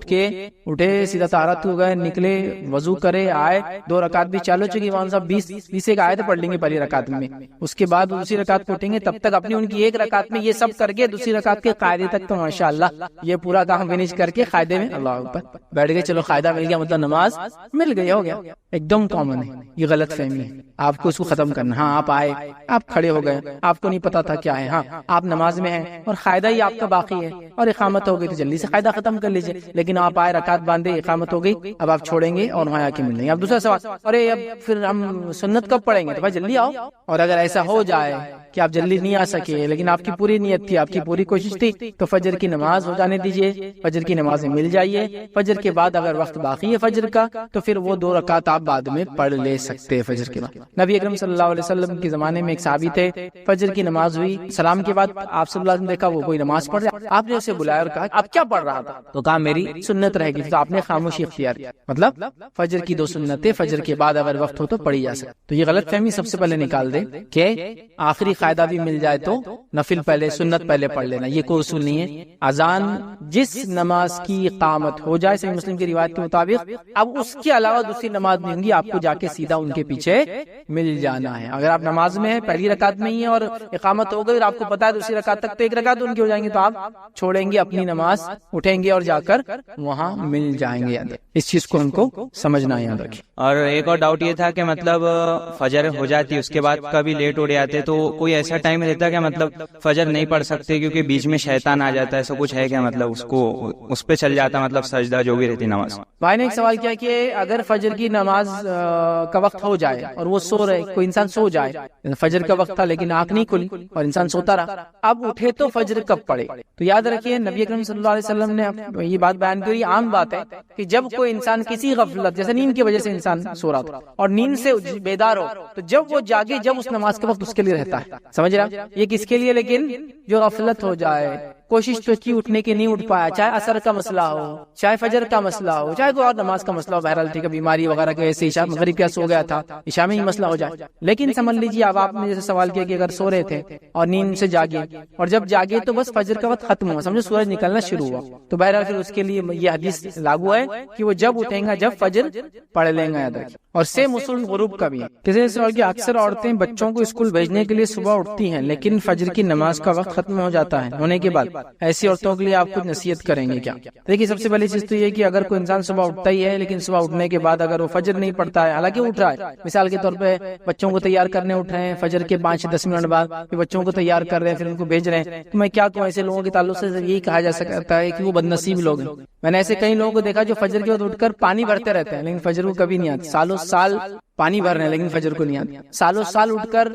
[SPEAKER 1] اٹھے سیدھا طہارت ہو گئے, نکلے, وضو کرے, آئے, 2 رکعت بھی چالو چکی, امام صاحب 20 ایک آیت پڑھ لیں گے پہلی رکعت میں, اس کے بعد دوسری رکعت کو اٹھیں گے, تب تک اپنی ان کی 1 رکعت میں یہ سب کر کے دوسری رکعت کے قاعدے تک تو ماشاءاللہ یہ پورا کام فنش کر کے قاعدے میں اللہ اکبر بیٹھ گئے. چلو قاعدہ مل گیا, مطلب نماز مل گئی, ہو گیا. ایک دم کامن ہے, یہ غلط فہمی ہے, آپ کو اس کو ختم کرنا. ہاں آپ آئے, آپ کھڑے ہو گئے, آپ کو نہیں پتا تھا کیا ہے, ہاں آپ نماز میں ہیں اور قاعدہ ہی آپ کا باقی ہے اور اقامت ہو گئی تو جلدی سے قاعدہ ختم کر لیجیے. لیکن آپ آئے, رکعت باندھے, اقامت ہو گئی, اب آپ چھوڑیں گے اور وہاں آ کے ملیں گے. اب دوسرا سوال, ارے اب پھر ہم سنت کب پڑھیں گے, تو بھائی جلدی آؤ. اور اگر ایسا ہو جائے کہ آپ جلدی نہیں آ سکے لیکن آپ کی پوری نیت تھی, آپ کی پوری کوشش تھی, تو فجر کی نماز ہو جانے دیجیے, فجر کی نماز مل جائیے. فجر کے بعد اگر وقت باقی ہے فجر کا تو پھر وہ 2 رکعت آپ بعد میں پڑھ لے سکتے ہیں فجر کے بعد. نبی اکرم صلی اللہ علیہ وسلم کے زمانے میں ایک صحابی تھے, فجر کی نماز ہوئی, سلام کے بعد آپ صلی اللہ علیہ وسلم دیکھا وہ کوئی نماز پڑھ رہا, آپ نے اسے بلایا اور کہا آپ کیا پڑھ رہا تھا, تو کہا میری سنت رہ گئی. تو آپ نے خاموشی اختیار کیا, مطلب فجر کی 2 سنتیں فجر کے بعد اگر وقت ہو تو پڑھی جا سکتی. تو یہ غلط فہمی سب سے پہلے نکال دے کہ آخری قاعدہ بھی مل جائے تو نفل پہلے, سنت پہلے پڑھ لینا, یہ کوئی اصول نہیں ہے. اذان جس نماز کی اقامت ہو جائے, صحیح مسلم کی روایت کے مطابق, اب اس کے علاوہ دوسری نماز نہیں ہوگی, آپ کو جا کے سیدھا ان کے پیچھے مل جانا ہے. اگر آپ نماز میں ہیں, پہلی رکعت میں ہی ہے اور اقامت ہو گئی اور آپ کو پتا ہے دوسری رکعت تک تو 1 رکعت ان کی ہو جائیں گے, تو آپ چھوڑیں گے اپنی نماز, اٹھیں گے اور جا کر وہاں مل جائیں گے. اس چیز کو ان کو سمجھنا یاد رکھیں.
[SPEAKER 2] اور ایک اور ڈاؤٹ یہ تھا کہ مطلب فجر ہو جاتی, اس کے بعد کبھی لیٹ اٹھ جاتے, تو کوئی ایسا ٹائم رہتا ہے کہ مطلب فجر نہیں پڑھ سکتے کیونکہ بیچ میں شیطان آ جاتا ہے, ایسا کچھ ہے کیا, مطلب اس کو اس پہ چل جاتا, مطلب سجدہ جو بھی رہتی نماز.
[SPEAKER 1] بھائی نے ایک سوال کیا کہ اگر فجر کی نماز کا وقت ہو جائے اور وہ سو رہے, کوئی انسان سو جائے, فجر کا وقت تھا لیکن آنکھ نہیں کھلی اور انسان سوتا رہا, اب اٹھے تو فجر کب پڑے؟ تو یاد رکھیے نبی اکرم صلی اللہ علیہ وسلم نے یہ بات بیان کی, عام بات ہے کہ جب کوئی انسان کسی غفلت, جیسے نیند کی وجہ سے انسان سو رہا تھا اور نیند سے بیدار ہو, تو جب وہ جاگے, جب اس نماز کا وقت اس کے لیے رہتا ہے, سمجھ رہا, یہ کس کے لیے, لیکن جو غفلت ہو جائے, کوشش تو کی اٹھنے کی، نہیں اٹھ پایا، چاہے عصر کا مسئلہ ہو، چاہے فجر کا مسئلہ ہو، چاہے کوئی اور نماز کا مسئلہ ہو، بہرحال ٹھیک ہے، بیماری وغیرہ کے ایسے عشاء مغرب کیا سو گیا تھا، عشاء میں ہی مسئلہ ہو جائے. لیکن سمجھ لیجیے اب آپ نے جیسے سوال کیا کہ اگر سو رہے تھے اور نیند سے جاگے اور جب جاگے تو بس فجر کا وقت ختم ہوا، سمجھو سورج نکلنا شروع ہوا، تو بہرحال پھر اس کے لیے یہ حدیث لاگو ہے کہ وہ جب اٹھیں گا جب فجر پڑھ لیں گا. یاد رکھیں. اور سیم اصول غروب کا بھی ہے. کسی نے سوال کیا اکثر عورتیں بچوں کو اسکول بھیجنے کے لیے صبح اٹھتی ہیں لیکن فجر کی نماز کا وقت ختم ہو جاتا ہے ہونے کے بعد، ایسی عورتوں کے لیے آپ کچھ نصیحت کریں گے کیا؟ دیکھیے سب سے پہلی چیز تو یہ کہ اگر کوئی انسان صبح اٹھتا ہی ہے لیکن صبح اٹھنے کے بعد اگر وہ فجر نہیں پڑھتا ہے، حالانکہ اٹھ رہا ہے، مثال کے طور پہ بچوں کو تیار کرنے اٹھ رہے ہیں فجر کے 5-10 منٹ بعد، پھر بچوں کو تیار کر رہے ہیں، پھر ان کو بھیج رہے ہیں، تو میں کیا کہوں ایسے لوگوں کے تعلق سے یہی کہا جا سکتا ہے کہ وہ بد نصیب لوگ ہیں. میں نے ایسے کئی لوگوں کو دیکھا جو فجر کے وقت اٹھ کر پانی بھرتے رہتے ہیں لیکن فجر کو کبھی نہیں آتے، سالوں سال پانی بھر رہے ہیں لیکن فجر کو نہیں آتی، سالوں سال اٹھ کر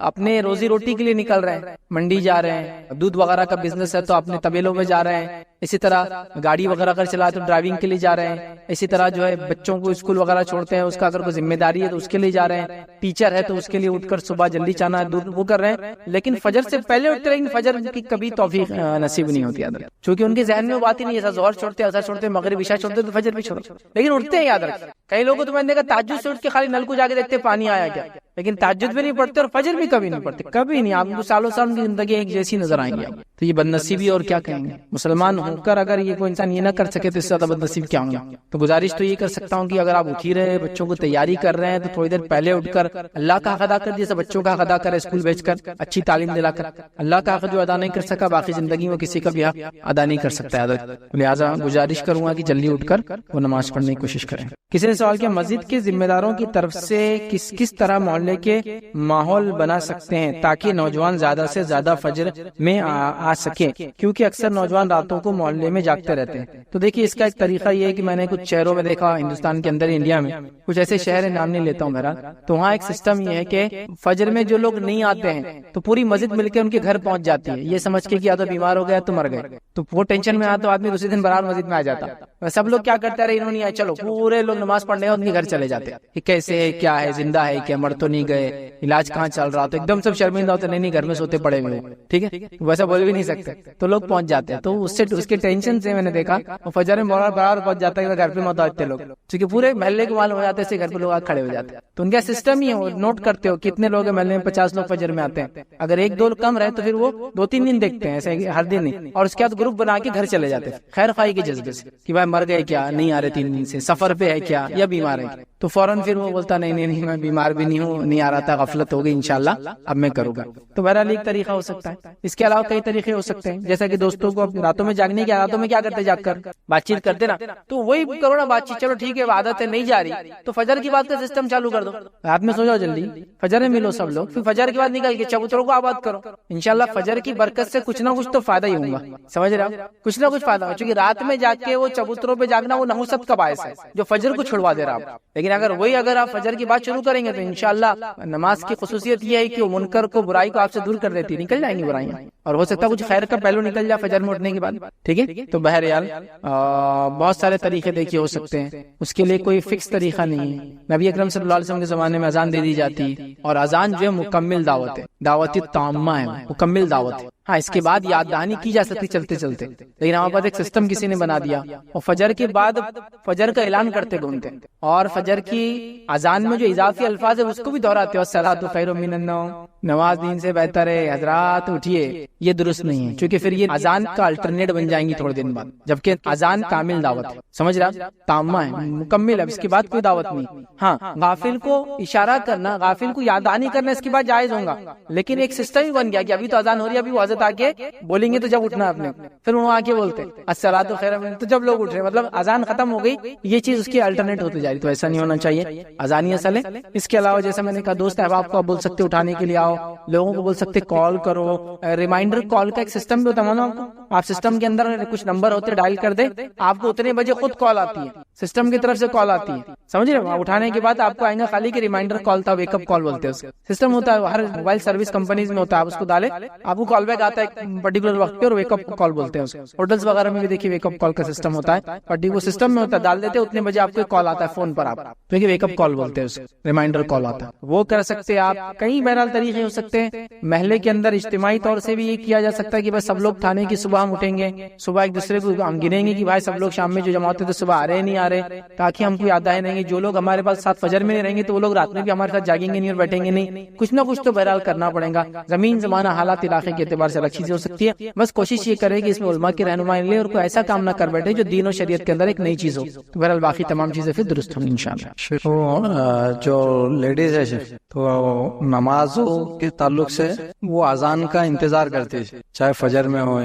[SPEAKER 1] اپنے روزی روٹی کے لیے نکل رہے ہیں، منڈی جا رہے ہیں، دودھ وغیرہ کا بزنس ہے تو اپنے طبیلوں میں جا رہے ہیں، اسی طرح گاڑی وغیرہ اگر چلائے تو ڈرائیونگ کے لیے جا رہے ہیں، اسی طرح جو ہے بچوں کو اسکول وغیرہ چھوڑتے ہیں اس کا اگر کوئی ذمہ داری ہے تو اس کے لیے جا رہے ہیں، ٹیچر ہے تو اس کے لیے اٹھ کر صبح جلدی جانا ہے دودھ وہ کر رہے ہیں، لیکن فجر سے پہلے اٹھتے ہیں، لیکن فجر کی کبھی توفیق نصیب نہیں ہوتی. یاد رکھیں چونکہ ان کے ذہن میں وہ بات ہی نہیں ہے، ظہر چھوڑتے ہیں، عصر چھوڑتے ہیں، مغرب عشاء چھوڑتے ہیں تو فجر بھی چھوڑتے لیکن اٹھتے ہیں. یاد رکھیں کئی لوگوں کو تو میں نے دیکھا تہجد سے اٹھ کے خالی نل کو جا کے دیکھتے پانی آیا کیا، لیکن تہجد بھی نہیں پڑھتے اور فجر بھی کبھی نہیں پڑھتے، کبھی نہیں. آپ کو سالوں سال کی زندگی ایک جیسی نظر آئیں گی، تو یہ بد نصیبی اور کیا کہیں گے. مسلمان ہو کر اگر یہ کوئی انسان یہ نہ کر سکے تو اس سے زیادہ بد نصیب کیا ہوگا. تو گزارش تو یہ کر سکتا ہوں کہ اگر آپ اٹھ ہی رہے بچوں کو تیاری کر رہے ہیں تو تھوڑی دیر پہلے اٹھ کر اللہ کا حق ادا کر دیجیے، بچوں کا حق ادا کرے اسکول بھیج کر اچھی تعلیم دلا کر. اللہ کا حق جو ادا نہیں کر سکا باقی زندگی میں کسی کا بھی حق ادا نہیں کر سکتا. لہٰذا گزارش کروں گا کہ جلدی اٹھ کر وہ نماز پڑھنے کی کوشش کریں. کسی نے سوال کیا مسجد کے ذمہ داروں کی طرف سے کس طرح محلے کے ماحول بنا سکتے ہیں تاکہ نوجوان زیادہ سے زیادہ فجر میں آ سکیں، کیونکہ اکثر نوجوان راتوں کو محلے میں جاگتے رہتے ہیں. تو دیکھیے اس کا ایک طریقہ یہ ہے کہ میں نے کچھ شہروں میں دیکھا ہندوستان کے اندر انڈیا میں کچھ ایسے شہر نام نہیں لیتا ہوں بہرحال، تو وہاں ایک سسٹم یہ ہے کہ فجر میں جو لوگ نہیں آتے ہیں تو پوری مسجد مل کے ان کے گھر پہنچ جاتی ہے، یہ سمجھ کے کہ یا تو بیمار ہو گیا تو مر گئے، تو وہ ٹینشن میں آتا تو آدمی دوسرے دن برابر مسجد میں آ جاتا. سب لوگ کیا کرتے رہے انہوں نے چلو پورے لوگ نماز پڑھنے ان کے گھر چلے جاتے کہ کیسے ہے کیا ہے زندہ ہے کیا مر تو نہیں گئے علاج کہاں چل رہا، تو ایک دم سب شرمندہ ہوتے نہیں گھر میں سوتے پڑے ہوئے، ٹھیک ہے ویسا بول بھی نہیں سکتے، تو لوگ پہنچ جاتے ہیں. تو اس کے ٹینشن سے میں نے دیکھا وہ فجر میں برابر پہنچ جاتا ہے گھر پہ مت آتے لوگ، کیونکہ پورے محلے کے معلوم ہو جاتے ہیں گھر پہ لوگ کھڑے ہو جاتے ہیں. تو ان کا سسٹم ہی ہے، نوٹ کرتے ہو کتنے لوگ ہیں محلے میں 50 لوگ فجر میں آتے ہیں، اگر 1-2 کم رہے تو پھر وہ 2-3 دن دیکھتے ہیں ایسے ہر دن نہیں، اور اس کے بعد گروپ بنا کے گھر چلے جاتے ہیں خیر خواہی کے جذبے سے کہ بھائی مر گئے کیا، نہیں آ رہے 3 دن سے، سفر پہ ہے کیا یا بیمار ہے، تو فوراً پھر وہ بولتا نہیں میں بیمار بھی نہیں ہوں، نہیں آ رہا تھا، غفلت ہو گئی، انشاءاللہ اب میں کروں گا. تو بہرحال ایک طریقہ ہو سکتا ہے. اس کے علاوہ کئی طریقے ہو سکتے ہیں، جیسا کہ دوستوں کو راتوں میں جاگنے کی، راتوں میں کیا کرتے جاگ کر بات چیت کرتے نا، تو وہی کرو نا بات چیت، چلو ٹھیک ہے عادت ہے نہیں جا رہی تو فجر کی بات کا سسٹم چالو کر دو، رات میں سو جاؤ جلدی، فجر میں ملو سب لوگ، پھر فجر کے بعد نکل کے چبوتروں کو آباد کرو، انشاءاللہ فجر کی برکت سے کچھ نہ کچھ تو فائدہ ہی ہوگا. سمجھ رہے ہو کچھ نہ کچھ فائدہ ہو، چونکہ رات میں جاگ کے وہ چبوتروں پہ جاگنا وہ نحوست کا باعث ہے جو فجر کو چھڑوا دے رہا آپ. لیکن اگر آپ فجر کی بات شروع کریں گے تو انشاءاللہ نماز کی خصوصیت یہ ہے کہ وہ منکر کو برائی کو آپ سے دور کر دیتی، نکل جائیں گی برائیاں، اور ہو سکتا ہے کچھ خیر کا پہلو نکل جائے فجر میں اٹھنے کے بعد. ٹھیک ہے تو بہرحال بہت سارے طریقے دیکھیے ہو سکتے ہیں، اس کے لیے کوئی فکس طریقہ نہیں ہے. نبی اکرم صلی اللہ علیہ وسلم کے زمانے میں اذان دے دی جاتی، اور اذان جو ہے مکمل دعوت ہے، دعوت تامہ ہے، مکمل دعوت ہے. ہاں اس کے بعد یاد دہانی کی جا سکتی چلتے چلتے، لیکن ہمارے پاس ایک سسٹم کسی نے بنا دیا، اور فجر کے بعد فجر کا اعلان کرتے گھومتے، اور فجر کی اذان میں جو اضافی الفاظ ہے اس کو بھی دہراتے، والصلاۃ خیر من النوم، نماز دین سے بہتر ہے، حضرات اٹھیے. یہ درست نہیں ہے، کیونکہ پھر یہ اذان کا الٹرنیٹ بن جائیں گی تھوڑے دن بعد، جبکہ اذان کامل دعوت ہے، سمجھ رہا تامہ ہے، مکمل ہے، اس کے بعد کوئی دعوت نہیں. ہاں غافل کو اشارہ کرنا، غافل کو یاد دہانی کرنا اس کے بعد جائز ہوگا، لیکن ایک سسٹم ہی بن گیا کہ ابھی تو اذان ہو رہی ہے، ابھی وہ آ کے بولیں گے تو جب اٹھنا آپ نے، پھر وہ آ کے بولتے الصلاۃ خیر من، تو جب لوگ اٹھ رہے مطلب اذان ختم ہو گئی، یہ چیز اس کی الٹرنیٹ ہوتی جا رہی، تو ایسا نہیں ہونا چاہیے، اذان ہی اصل ہے. اس کے علاوہ جیسا میں نے کہا دوست احباب کو آپ بول سکتے اٹھانے کے لیے آؤ، لوگوں کو بول سکتے کال کرو، ریمائنڈر کال کا ایک سسٹم بھی ہوتا ہے نا، آپ سسٹم کے اندر کچھ نمبر ہوتے ڈائل کر دیں، آپ کو اتنے بجے خود کال آتی ہے، سسٹم کی طرف سے کال آتی ہے، سمجھ رہے ہو، اٹھانے کے بعد آپ کو آئیں گا خالی کہ ریمائنڈر کال تھا، ویک اپ کال بولتے ہیں، سسٹم ہوتا ہے ہر موبائل سروس کمپنیز میں ہوتا ہے، آپ اس کو ڈالیں آپ کو کال بیک آتا ہے پرٹیکولر وقت پہ، اور ویک اپ کال بولتے ہیں. ہوٹلز وغیرہ میں بھی دیکھیے ویک اپ کال کا سسٹم ہوتا ہے، پرٹیکولر سسٹم میں ہوتا ہے، ڈال دیتے اتنے بجے آپ کو کال آتا ہے فون پر، آپ کیونکہ ویک اپ کال بولتے ہیں، ریمائنڈر کال آتا ہے، وہ کر سکتے ہیں آپ. کئی بہرحال طریقے ہو سکتے ہیں. محلے کے اندر اجتماعی طور سے بھی یہ کیا جا سکتا ہے کہ بس سب لوگ تھانے کی صبح صبح ہم اٹھیں گے, صبح ایک دوسرے کو ہم گنیں گے کہ بھائی سب لوگ شام میں جو جمع ہوتے تو صبح آ رہے نہیں آ رہے, تاکہ ہم کو یاد آئے نہیں. جو لوگ ہمارے پاس ساتھ فجر میں نہیں رہیں گے تو وہ لوگ رات میں بھی ہمارے ساتھ جاگیں گے نہیں اور بیٹھیں گے نہیں. کچھ نہ کچھ تو بہرحال کرنا پڑے گا. زمین زمانہ حالات علاقے کے اعتبار سے الگ چیزیں ہو سکتی ہے. بس کوشش یہ کرے کہ اس میں علماء کی رہنمائی لے اور کوئی ایسا کام نہ کر بیٹھے جو دین و شریعت کے اندر ایک نئی چیز ہو. تو بہرحال باقی تمام چیزیں پھر درست ہوں گی انشاءاللہ.
[SPEAKER 3] جو لیڈیز ہے تو نمازوں کے تعلق سے وہ اذان کا انتظار کرتی ہے, چاہے فجر میں ہو,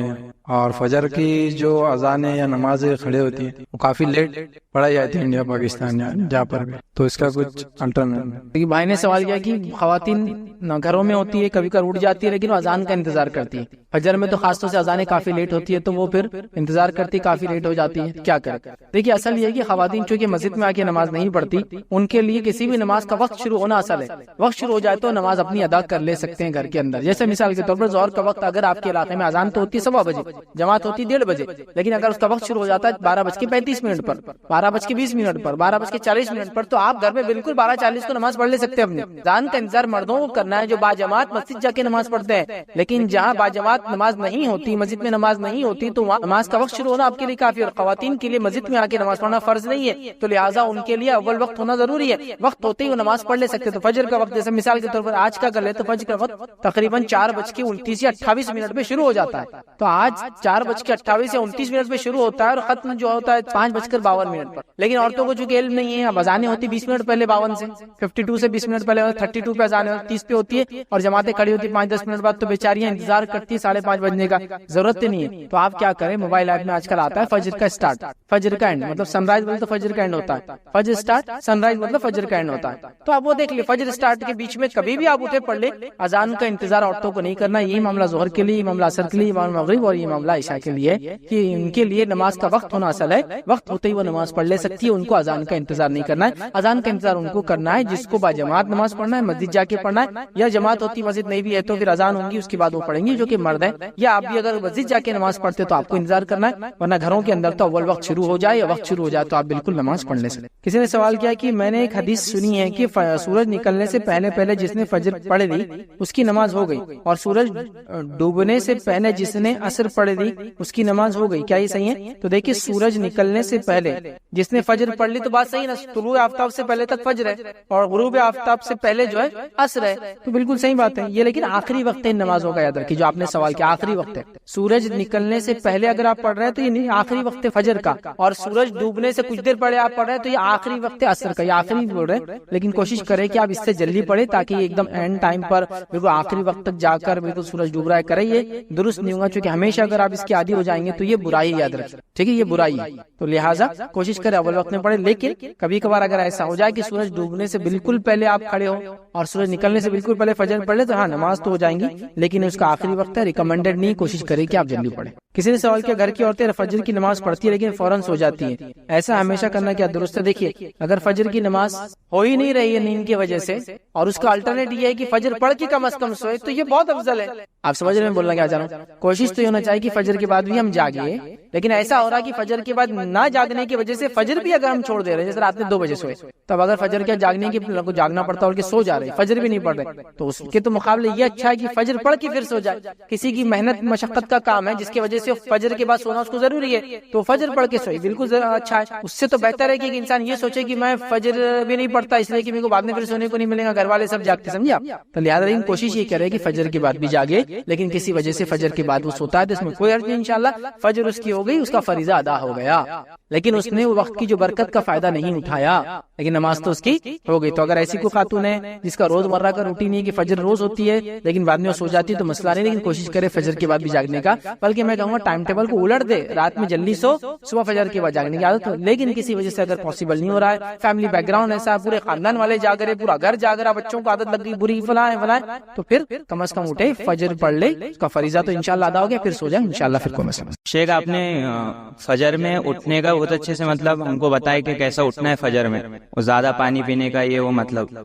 [SPEAKER 3] اور فجر کی جو اذانیں یا نمازیں کھڑے ہوتی ہیں وہ کافی لیٹ پڑھائی جاتی ہے انڈیا پاکستان جہاں پر بھی. تو اس کا کچھ الٹرنیٹ.
[SPEAKER 1] بھائی نے سوال کیا کہ خواتین گھروں میں ہوتی ہے, کبھی کبھار اٹھ جاتی ہے لیکن وہ اذان کا انتظار کرتی ہے. فجر میں تو خاص طور سے اذانیں کافی لیٹ ہوتی ہے تو وہ پھر انتظار کرتی, کافی لیٹ ہو جاتی ہے, کیا کرے. دیکھیے اصل یہ ہے کہ خواتین چونکہ مسجد میں آ کے نماز نہیں پڑھتی, ان کے لیے کسی بھی نماز کا وقت شروع ہونا اصل ہے. وقت شروع ہو جائے تو نماز اپنی ادا کر لے سکتے ہیں گھر کے اندر. جیسے مثال کے طور پر ظہر کا وقت اگر آپ کے علاقے میں اذان تو ہوتی ہے 7 بجے, جماعت ہوتی ہے 1:30 بجے, لیکن اگر اس کا وقت شروع ہو جاتا ہے 12:35 پر, 12:20 پر, 12:40 پر, تو آپ گھر میں بالکل 12:40 کو نماز پڑھ لے سکتے ہیں. اپنے اذان کا انتظار مردوں کو کرنا ہے جو باجماعت مسجد جا کے نماز پڑھتے ہیں. لیکن جہاں باجماعت نماز نہیں ہوتی, مسجد میں نماز نہیں ہوتی, تو وہاں نماز کا وقت شروع ہونا آپ کے لیے کافی. اور خواتین کے لیے مسجد میں آ کے نماز پڑھنا فرض نہیں ہے, تو لہٰذا ان کے لیے اول وقت ہونا ضروری ہے. وقت ہوتے ہی وہ نماز پڑھ لے سکتے. تو فجر کا وقت جیسے مثال کے طور پر آج کا کر لے تو فجر کا وقت تقریباً 4:29 یا 28 پہ شروع ہو جاتا ہے. تو آج 4:28 یا 29 پہ شروع ہوتا ہے اور ختم جو ہوتا ہے 5:52 پر. لیکن عورتوں کو چونکہ علم نہیں ہے, اب اذانیں ہوتی 20 منٹ پہلے 52 سے, 52 سے 20 منٹ پہلے, 32 پہ اذانیں 30 پہ ہوتی ہے, اور جماعتیں کھڑی ہوتی 5-10 منٹ بعد, تو بیچاریاں انتظار کرتی 5:30 بجنے کا. ضرورت نہیں ہے. تو آپ کیا کریں, موبائل ایپ میں آج کل آتا ہے فجر کا اسٹارٹ, فجر کا اینڈ, مطلب سن رائز مطلب فجر کا اینڈ ہوتا ہے, فجر اسٹارٹ, سن رائز مطلب فجر کا اینڈ ہوتا ہے. تو آپ وہ دیکھ لیں, فجر اسٹارٹ کے بیچ میں کبھی بھی آپ اٹھے پڑھ لیں. اذان کا انتظار عورتوں کو نہیں کرنا. یہی معاملہ ظہر کے لیے, یہ معاملہ عصر کے لیے, یہ معاملہ مغرب, اور یہ معاملہ عشاء کے لیے, کہ ان کے لیے نماز کا وقت ہونا اصل ہے. وقت ہوتے ہی وہ نماز پڑھ لے سکتی ہے, ان کو اذان کا انتظار نہیں کرنا ہے. اذان کا انتظار ان کو کرنا ہے جس کو باجماعت نماز پڑھنا ہے, مسجد جا کے پڑھنا ہے, یا جماعت ہوتی مسجد نہیں بھی ہے تو پھر اذان ہوں گی اس کے بعد وہ پڑھیں گی جو کہ مرد ہے. یا آپ بھی اگر مسجد جا کے نماز پڑھتے تو آپ کو انتظار کرنا ہے, ورنہ گھروں کے اندر تو اول وقت شروع ہو جائے یا وقت شروع ہو جائے تو آپ بالکل نماز پڑھ لے سکتے. کسی نے سوال کیا کہ میں نے ایک حدیث سنی ہے کہ سورج نکلنے سے پہلے جس نے فجر پڑھ لی اس کی نماز ہو گئی, اور سورج ڈوبنے سے پہلے جس نے عصر پڑھ لی اس کی نماز ہو گئی. کیا یہ صحیح ہے؟ تو دیکھیے سورج نکلنے سے پہلے جس نے فجر پڑھ لی تو بات صحیح نا, طلوع آفتاب سے پہلے تک فجر ہے اور غروب آفتاب سے پہلے جو ہے عصر ہے, تو بالکل صحیح بات ہے یہ. لیکن آخری وقت ہے ان نمازوں کا, یاد رکھیے جو آپ نے سوال کیا آخری وقت ہے. سورج نکلنے سے پہلے اگر آپ پڑھ رہے ہیں تو یہ نہیں آخری وقت ہے فجر کا, اور سورج ڈوبنے سے کچھ دیر پہلے آپ پڑھ رہے ہیں تو یہ آخری وقت ہے عصر کا, یہ آخری بول رہے ہیں. لیکن کوشش کریں کہ آپ اس سے جلدی پڑھیں تاکہ ایک دم اینڈ ٹائم پر بالکل آخری وقت تک جا کر بالکل سورج ڈوب رہا ہے کریں, یہ درست نہیں ہوگا. چونکہ ہمیشہ اگر آپ اس کے عادی ہو جائیں گے تو یہ برائی, یاد رکھیں ٹھیک ہے, یہ برائی ہے. تو لہٰذا کوشش کریں اول وقت میں پڑھیں. لیکن کبھی کبھار اگر ایسا ہو جائے کہ سورج ڈوبنے سے بالکل پہلے آپ کھڑے ہو اور سورج نکلنے سے بالکل پہلے فجر پڑھ لے تو ہاں نماز تو ہو جائیں گی, لیکن اس کا آخری وقت ہے, ریکمینڈڈ نہیں. کوشش کریں کہ آپ جلدی پڑھیں. کسی نے سوال کیا گھر کی عورتیں فجر کی نماز پڑھتی ہے لیکن فوراً سو جاتی ہیں, ایسا ہمیشہ کرنا کیا درست ہے؟ دیکھیے اگر فجر کی نماز ہو ہی نہیں رہی ہے نیند کی وجہ سے اور اس کا الٹرنیٹ یہ ہے کہ فجر پڑھ کے کم از کم سوئے تو یہ بہت افضل ہے. آپ سمجھ رہے ہیں بولنا کیا چاہ رہا ہوں؟ کوشش تو یہ ہونا چاہیے کہ فجر کے بعد بھی ہم جاگے, لیکن ایسا ہو رہا کہ فجر کے بعد نہ جاگنے کی وجہ سے فجر بھی اگر ہم چھوڑ دے رہے ہیں, جیسے رات میں 2 بجے سوئے, تب اگر فجر کے جاگنے کی کو جاگنا پڑتا اور کہ سو جا رہے فجر بھی نہیں پڑھ رہے, تو اس کے تو مقابلے یہ اچھا ہے کہ فجر پڑھ کے پھر سو جائے. کسی کی محنت مشقت کا کام ہے جس کی وجہ سے فجر کے بعد سونا اس کو ضروری ہے, تو فجر پڑھ کے سوئے بالکل اچھا ہے. اس سے تو بہتر ہے کہ انسان یہ سوچے کہ میں فجر بھی نہیں پڑھتا اس لیے کہ میرے کو بعد میں پھر سونے کو نہیں ملے گا, گھر والے سب جاگتے, سمجھے آپ. تو لہٰذا کوشش یہ کرے کہ فجر کے بعد بھی جاگے, لیکن کسی وجہ سے فجر کے بعد وہ سوتا ہے تو اس میں کوئی حرج نہیں. انشاءاللہ فجر اس کی ہو گئی, اس کا فریضہ ادا ہو گیا, لیکن اس نے وقت کی جو برکت کا فائدہ نہیں اٹھایا, لیکن نماز تو اس کی ہو گئی. تو اگر ایسی کوئی خاتون ہے جس کا روز مرہ کا روٹین ہے کہ فجر روز ہوتی ہے لیکن بعد میں وہ سو جاتی ہے تو مسئلہ نہیں, لیکن کوشش کرے فجر کے بعد بھی جاگنے کا. بلکہ میں کہوں گا ٹائم ٹیبل کو الٹ دے, رات میں جلدی سو, صبح فجر کے بعد جاگنے کی عادت ہو. لیکن کسی وجہ سے اگر پاسبل نہیں ہو رہا ہے, فیملی بیک گراؤنڈ ایسا, پورے خاندان والے جاگ رہے, پورا گھر جاگ رہا, بچوں کو عادت لگ گئی بری فلاں فلاں, تو پھر کم از کم اٹھے فجر پڑھ لے, اس کا فریضہ تو انشاءاللہ ادا ہو گیا, پھر سو جائے انشاءاللہ, پھر کوئی مسئلہ.
[SPEAKER 2] شیخ آپ نے فجر میں اٹھنے کا بہت اچھے سے مطلب ہم کو بتایا کہ کیسا اٹھنا ہے فجر میں، اور زیادہ پانی پینے کا یہ وہ مطلب،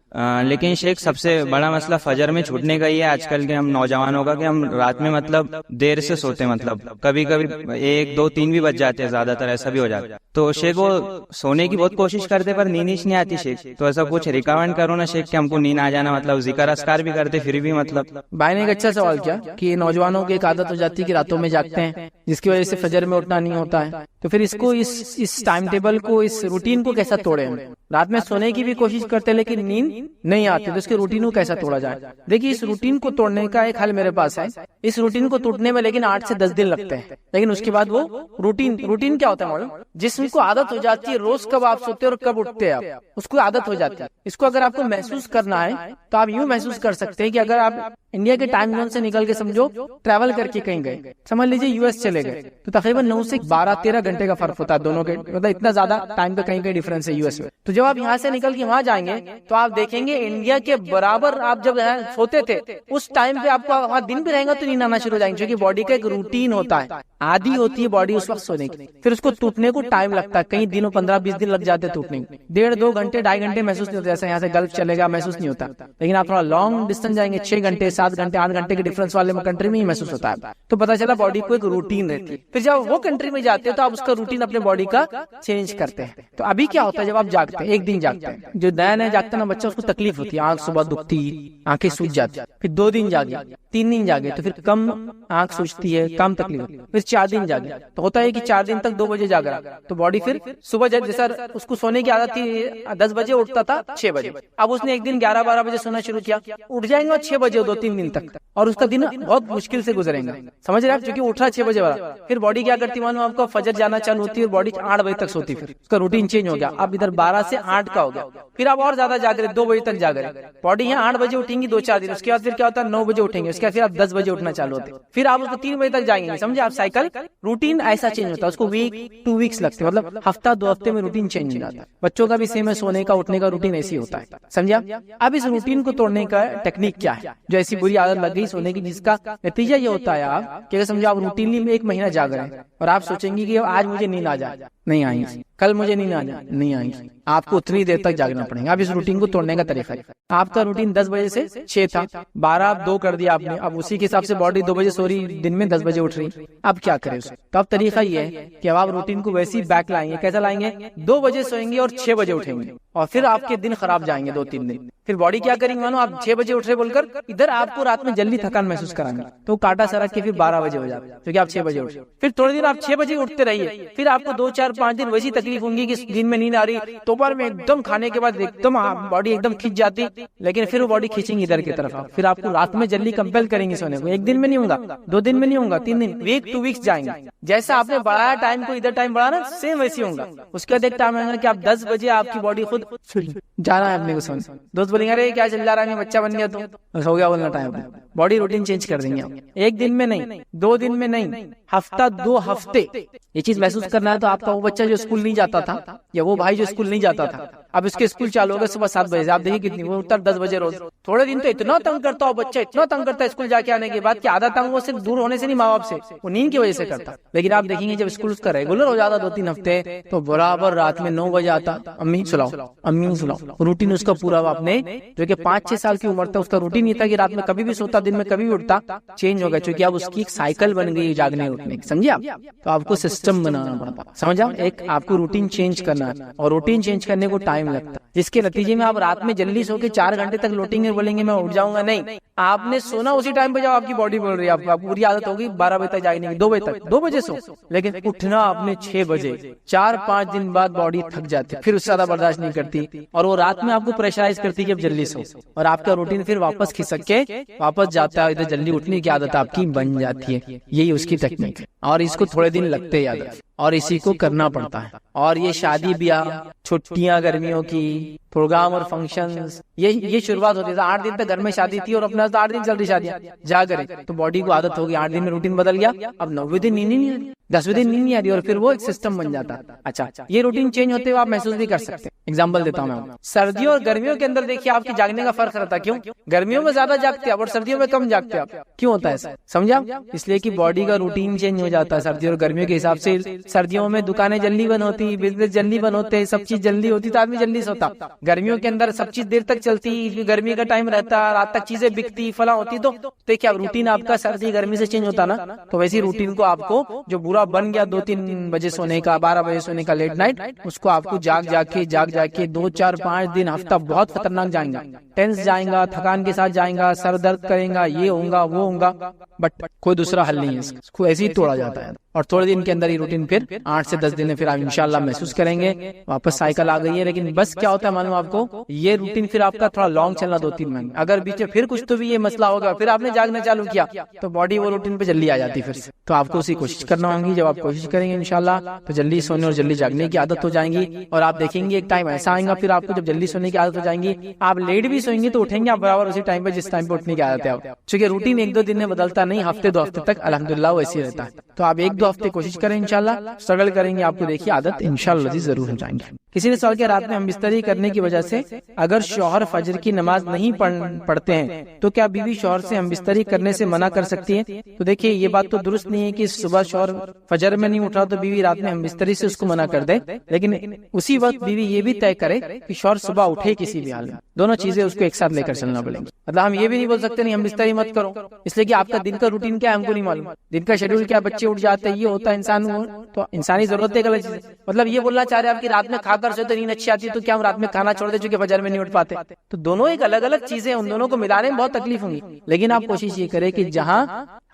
[SPEAKER 2] لیکن شیخ سب سے بڑا مسئلہ فجر میں چھوٹنے کا یہ ہے آج کل کے ہم نوجوانوں کا کہ ہم رات میں مطلب دیر سے سوتے، مطلب کبھی کبھی 1 2 3 بھی بج جاتے ہیں، زیادہ تر ایسا بھی ہو جاتا ہے. تو شیخ وہ سونے کی بہت کوشش کرتے پر نیند ہی نہیں آتی شیخ. تو ایسا کچھ ریکمینڈ کرو نا شیخ کہ ہم کو نیند آ جانا، مطلب ذکر اذکار بھی کرتے پھر بھی مطلب.
[SPEAKER 1] بھائی نے ایک اچھا سوال کیا کہ نوجوانوں کی ایک عادت ہو جاتی ہے کہ راتوں میں جاگتے ہیں جس کی وجہ سے فجر میں اٹھنا نہیں ہوتا ہے، تو پھر اس کو اس ٹائم ٹیبل کو، اس روٹین کو کیسا توڑے؟ رات میں سونے کی بھی کوشش کرتے لیکن نیند نہیں آتی، تو اس کے روٹین کو کیسا توڑا جائے؟ دیکھیے اس روٹین کو توڑنے کا ایک حل میرے پاس ہے. اس روٹین کو ٹوٹنے میں لیکن 8 سے 10 دن لگتے ہیں، لیکن اس کے بعد وہ روٹین کیا ہوتا ہے معلوم؟ جسم کو عادت ہو جاتی ہے روز کب آپ سوتے اور کب اٹھتے ہیں، آپ اس کو عادت ہو جاتی ہے. اس کو اگر آپ کو محسوس کرنا ہے تو آپ یوں محسوس کر سکتے ہیں کہ اگر آپ انڈیا کے ٹائم زون سے نکل کے سمجھو ٹریول کر کے کہیں گئے، سمجھ لیجیے یو ایس چلے گئے، تو تقریباً 9 سے 12-13 گھنٹے کا فرق ہوتا ہے دونوں کے، مطلب اتنا زیادہ ٹائم کا کہیں ڈفرنس ہے یو ایس میں. تو جب آپ یہاں سے نکل کے وہاں جائیں گے تو آپ دیکھیں گے انڈیا کے برابر آپ جب سوتے تھے اس ٹائم پہ آپ کو وہاں دن بھی رہے گا تو نیند آنا شروع ہو جائیں گے، کیونکہ باڈی کا ایک روٹین ہوتا ہے، عادی ہوتی ہے باڈی اس وقت سونے کی. پھر اس کو ٹوٹنے کو ٹائم لگتا ہے، کئی دنوں 15-20 دن لگ جاتے ٹوٹنے کو. 1.5-2 گھنٹے 2.5 گھنٹے محسوس نہیں ہوتا، جیسے یہاں سے گلف چلے گا محسوس نہیں ہوتا. لیکن آپ تھوڑا لانگ ڈسٹینس جائیں گے 6 گھنٹے 7 گھنٹے 8 گھنٹے کے ڈفرنس والے کنٹری میں ہی محسوس ہوتا ہے. تو پتا چلا باڈی کو ایک روٹین رہتی ہے. پھر جب وہ کنٹری میں جاتے ہیں تو آپ اس کا روٹین اپنے باڈی کا چینج کرتے ہیں. تو ابھی کیا ہوتا ہے جب آپ جاگتے ہیں، ایک دن جاگتے ہیں، جو نیا جاگتا ہے نا بچہ، اس کو تکلیف ہوتی ہے، آنکھ صبح دکھتی، آنکھیں سوج جاتی. پھر 2 دن جاگے، 3 دن جاگے تو پھر کم آنکھ سوجتی ہے، کم تکلیف ہوتی ہے. پھر 4 دن جاگے تو ہوتا ہے کہ 4 دن تک 2 بجے جاگ رہا، تو باڈی پھر صبح جیسا اس کو سونے کی عادت تھی 10 بجے اٹھتا تھا 6 بجے، اب اس نے ایک دن 11-12 بجے سونا شروع کیا، اٹھ جائیں گے 6 بجے 2-3 دن تک، اور اس کا دن بہت مشکل سے گزرے گا. سمجھ رہے آپ؟ کیونکہ اٹھا 6 بجے والا، پھر باڈی کیا کرتی معلوم آپ کو؟ فجر جانا چالو ہوتی ہے اور باڈی 8 بجے تک سوتی، پھر اس کا روٹین چینج ہو گیا. اب ادھر 12 سے 8 کا ہو گیا، پھر آپ اور زیادہ جاگ رہے 2 بجے تک جاگ رہے. باڈی یہاں 8 بجے اٹھیں گی 2-4 دن، اس کے بعد پھر کیا ہوتا ہے 9 بجے اٹھیں گے، اس کے بعد پھر آپ 10 بجے اٹھنا چالو ہوتے، پھر آپ اس کو 3 بجے تک جائیں گے. سمجھے آپ؟ سائیکل روٹین ایسا چینج ہوتا ہے، اس کو ویک 2 ویکس لگتے ہیں، مطلب ہفتہ 2 ہفتے میں روٹین چینج ہو جاتا ہے. بچوں کا بھی سیم ہے، سونے کا اٹھنے کا روٹین ایسی ہوتا ہے. سمجھا؟ اب اس روٹین کو توڑنے کا ٹیکنیک کیا ہے؟ جو ایسی بری عادت لگ گئی سونے کی جس کا نتیجہ یہ ہوتا ہے آپ کہ سمجھو آپ روٹینلی میں 1 مہینہ جاگ رہے ہیں اور آپ سوچیں گے کہ آج مجھے نیند آ جائے، نہیں آئیں گی، کل مجھے نیند آ جائے، نہیں آئیں گی. آپ کو اتنی دیر تک جاگنا پڑے گا. اب اس روٹین کو توڑنے کا طریقہ ہے، آپ کا روٹین 10 بجے سے 6 تھا، 12 آپ 2 کر دیا آپ نے، اب اسی کے حساب سے باڈی 2 بجے سو رہی، دن میں 10 بجے اٹھ رہی. اب کیا کریں اس؟ تو اب طریقہ یہ ہے کہ اب آپ روٹین کو ویسی بیک لائیں گے. کیسا لائیں گے؟ 2 بجے سوئیں گے اور 6 بجے اٹھیں گے، اور پھر آپ کے دن خراب جائیں گے 2-3 دن. پھر باڈی کیا کریں گے مانو آپ 6 بجے اٹھ رہے بول کر ادھر آپ کو رات میں جلدی تھکان محسوس کرائیں گے، تو کاٹا سرک کے پھر 12 بجے ہو جاتا ہے کیونکہ آپ 6 بجے اٹھ. پھر تھوڑے دن آپ 6 بجے اٹھتے رہیے، پھر آپ کو 2-4-5 دن ویسی تکلیف ہوں گی کہ دن میں نیند آ رہی، دوپہر میں ایک دم کھانے کے بعد ایک دم باڈی ایک دم کھینچ جاتی، لیکن پھر وہ باڈی کھینچیں گی ادھر کی طرف. پھر آپ کو رات میں جلدی کمپیل کریں گے سونے کو. 1 دن میں نہیں ہوگا، 2 دن میں نہیں ہوگا، 3 دن، ویک 2 ویکس جائیں گے. جیسا آپ نے بڑھایا ٹائم کو، ادھر ٹائم بڑھانا سیم ویسی ہوگا. اس کا دیکھ ٹائم آئے گا کہ آپ 10 بجے آپ کی باڈی خود جانا ہے اپنے کو سونے. دوست بولیں گے ارے کیا چل رہا ہے، بچہ بن گیا تو ہو گیا بولنا ٹائم. باڈی روٹین چینج کر دیں گے آپ. 1 دن میں نہیں، 2 دن میں نہیں، ہفتہ 2 ہفتے یہ چیز محسوس کرنا ہے. تو آپ کا وہ بچہ جو اسکول نہیں جاتا تھا یا وہ بھائی جو اسکول نہیں جاتا تھا، اب اس کے اسکول چالو ہوگا صبح 7 بجے سے، آپ دیکھیے کتنی وہ اٹھتا 10 بجے روز. تھوڑے دن تو اتنا تنگ کرتا ہو بچہ، اتنا تنگ کرتا ہے اسکول جا کے آنے کے بعد کہ آدھا تنگ وہ صرف دور ہونے سے نہیں، ماں باپ سے، وہ نیند کی وجہ سے کرتا. لیکن آپ دیکھیں گے جب اسکول اس کا ریگولر ہو جاتا 2-3 ہفتے، تو برابر رات میں 9 بجے آتا، امی سلاؤ امی سلاؤ. روٹین اس کا پورا آپ نے جو کہ 5-6 سال کی عمر تھا اس کا روٹین یہ تھا کہ رات میں کبھی بھی سوتا، دن میں کبھی بھی اٹھتا، چینج ہو گیا چونکہ اب اس کی ایک سائیکل بن گئی جاگنے اٹھنے کی. سمجھے آپ؟ تو آپ کو سسٹم بنانا پڑتا، سمجھا؟ ایک آپ کو روٹین چینج کرنا ہے، اور روٹین چینج کرنے کو ٹائم لگتا ہے، جس کے نتیجے میں آپ رات میں جلدی سو کے 4 گھنٹے تک لوٹیں گے، بولیں گے میں اٹھ جاؤں گا. نہیں، آپ نے سونا اسی ٹائم پہ جب آپ کی باڈی بول رہی ہے، آپ کو پوری عادت ہوگی 12 بجے تک جاگنے کی، 2 بجے تک 2 بجے سو، لیکن اٹھنا آپ نے 6 بجے. 4-5 دن بعد باڈی تھک جاتی، پھر اس سے زیادہ برداشت نہیں کرتی، اور وہ رات میں آپ کو پریشرائز کرتی کہ اب جلدی سو، اور آپ کا روٹین پھر واپس کھسک کے واپس جاتا ہے، ادھر جلدی اٹھنے کی عادت آپ کی بن جاتی ہے. یہی اس کی ٹیکنیک ہے، اور اس کو تھوڑے دن لگتے ہیں یاد، اور اسی کو کرنا پڑتا ہے. اور یہ شادی بیاہ، چھٹیاں گرمیوں کی، پروگرام اور فنکشنز، یہ شروعات ہوتی ہے. 8 دن تک گھر میں شادی تھی اور اپنا 8 دن چل رہی شادیاں جا کرے، تو باڈی کو عادت ہوگی. 8 دن میں روٹین بدل گیا، اب 9ویں دن نیند نہیں آ رہی، 10ویں دن نیند نہیں آ رہی، اور پھر وہ ایک سسٹم بن جاتا. اچھا، یہ روٹین چینج ہوتے ہوئے آپ محسوس بھی کر سکتے ہیں. ایگزامپل دیتا ہوں میں. سردیوں اور گرمیوں کے اندر دیکھیے آپ کے جاگنے کا فرق رہتا ہے. کیوں؟ گرمیوں میں زیادہ جاگتے ہیں اور سردیوں میں کم جاگتے ہیں. کیوں ہوتا ہے ایسا؟ سمجھا؟ اس لیے کہ باڈی کا روٹین چینج ہو جاتا ہے سردیوں اور گرمیوں کے حساب سے. سردیوں میں دکانیں جلدی بند ہوتی, بزنس جلدی بند ہوتے, سب چیز جلدی ہوتی تو آدمی جلدی سوتا. گرمیوں کے اندر سب چیز دیر تک چلتی, گرمی کا ٹائم رہتا, رات تک چیزیں بکتی فلاں ہوتی. تو دیکھیے اب روٹین آپ کا سردی گرمی سے چینج ہوتا نا, تو ویسی روٹین کو آپ کو جو برا بن گیا 2-3 بجے سونے کا, 12 بجے سونے کا لیٹ نائٹ, اس کو آپ کو جاگ جاگ کے 2-4-5 دن ہفتہ بہت خطرناک جائیں گا, ٹینس جائیں گا, تھکان کے ساتھ جائیں گا, سر درد کریں گا, یہ ہوگا وہ ہوگا, بٹ کوئی دوسرا حل نہیں ہے, اس کو ایسے ہی توڑا جاتا ہے. اور تھوڑے دن کے اندر یہ روٹین پھر 8 سے 10 دن میں پھر آپ انشاءاللہ محسوس کریں گے واپس سائیکل آ گئی ہے. لیکن بس کیا ہوتا ہے معلوم آپ کو, یہ روٹین پھر آپ کا تھوڑا لانگ چلنا 2-3 مہینے. اگر بیچ میں پھر کچھ تو بھی یہ مسئلہ ہوگا, پھر آپ نے جاگنا چالو کیا تو باڈی وہ روٹین پہ جلدی آ جاتی پھر سے. تو آپ کو اسی کوشش کرنا ہوگی. جب آپ کوشش کریں گے انشاءاللہ تو جلدی سونے اور جلدی جاگنے کی عادت ہو جائیں گی. اور آپ دیکھیں گے ایک ٹائم ایسا آئے گا پھر آپ کو جب جلدی سونے کی عادت ہو جائیں گی, آپ لیٹ بھی سوئیں گے تو اٹھیں گے آپ برابر اسی ٹائم پہ جس ٹائم پہ اٹھنے کی عادت ہے آپ. چونکہ روٹین 1-2 دن میں بدلتا نہیں, ہفتے 2 ہفتے تک الحمدللہ ویسے ہی رہتا ہے. تو آپ 1-2 ہفتے کوشش کریں انشاءاللہ, اسٹرگل کریں گے, آپ کو دیکھیے عادت انشاءاللہ ضرور ہو جائیں گے. کسی نے سوال کیا رات میں ہم بستری کرنے کی وجہ سے اگر شوہر فجر کی نماز نہیں پڑھتے ہیں تو کیا بیوی شوہر سے ہم بستری کرنے سے منع کر سکتی ہے؟ تو دیکھیے یہ بات تو درست نہیں ہے کہ صبح شوہر فجر میں نہیں اٹھا تو بیوی رات میں ہم بستری سے اس کو منع کر دے, لیکن اسی وقت بیوی یہ بھی طے کرے کہ شوہر صبح اٹھے کسی بھی حال میں. دونوں چیزیں اس کو ایک ساتھ لے کر چلنا پڑیں گی. مطلب ہم یہ بھی نہیں بول سکتے نہیں ہم بستری مت کرو, اس لیے کہ آپ کا دن کا روٹین کیا ہے ہم کو نہیں معلوم, دن کا شیڈول کیا, بچے اٹھ جاتے ہیں, یہ ہوتا ہے انسان, تو انسانی ضرورت ہے غلط چیز. مطلب یہ بولنا چاہ رہے ہیں آپ کی رات میں کھا کر سوتے تو نیند اچھی آتی ہے, تو کیا ہم رات میں کھانا چھوڑ دیں چونکہ فجر میں نہیں اٹھ پاتے؟ تو دونوں ایک الگ الگ چیزیں, ان دونوں کو ملانے میں بہت تکلیف ہوگی. لیکن آپ کوشش یہ کریں کہ جہاں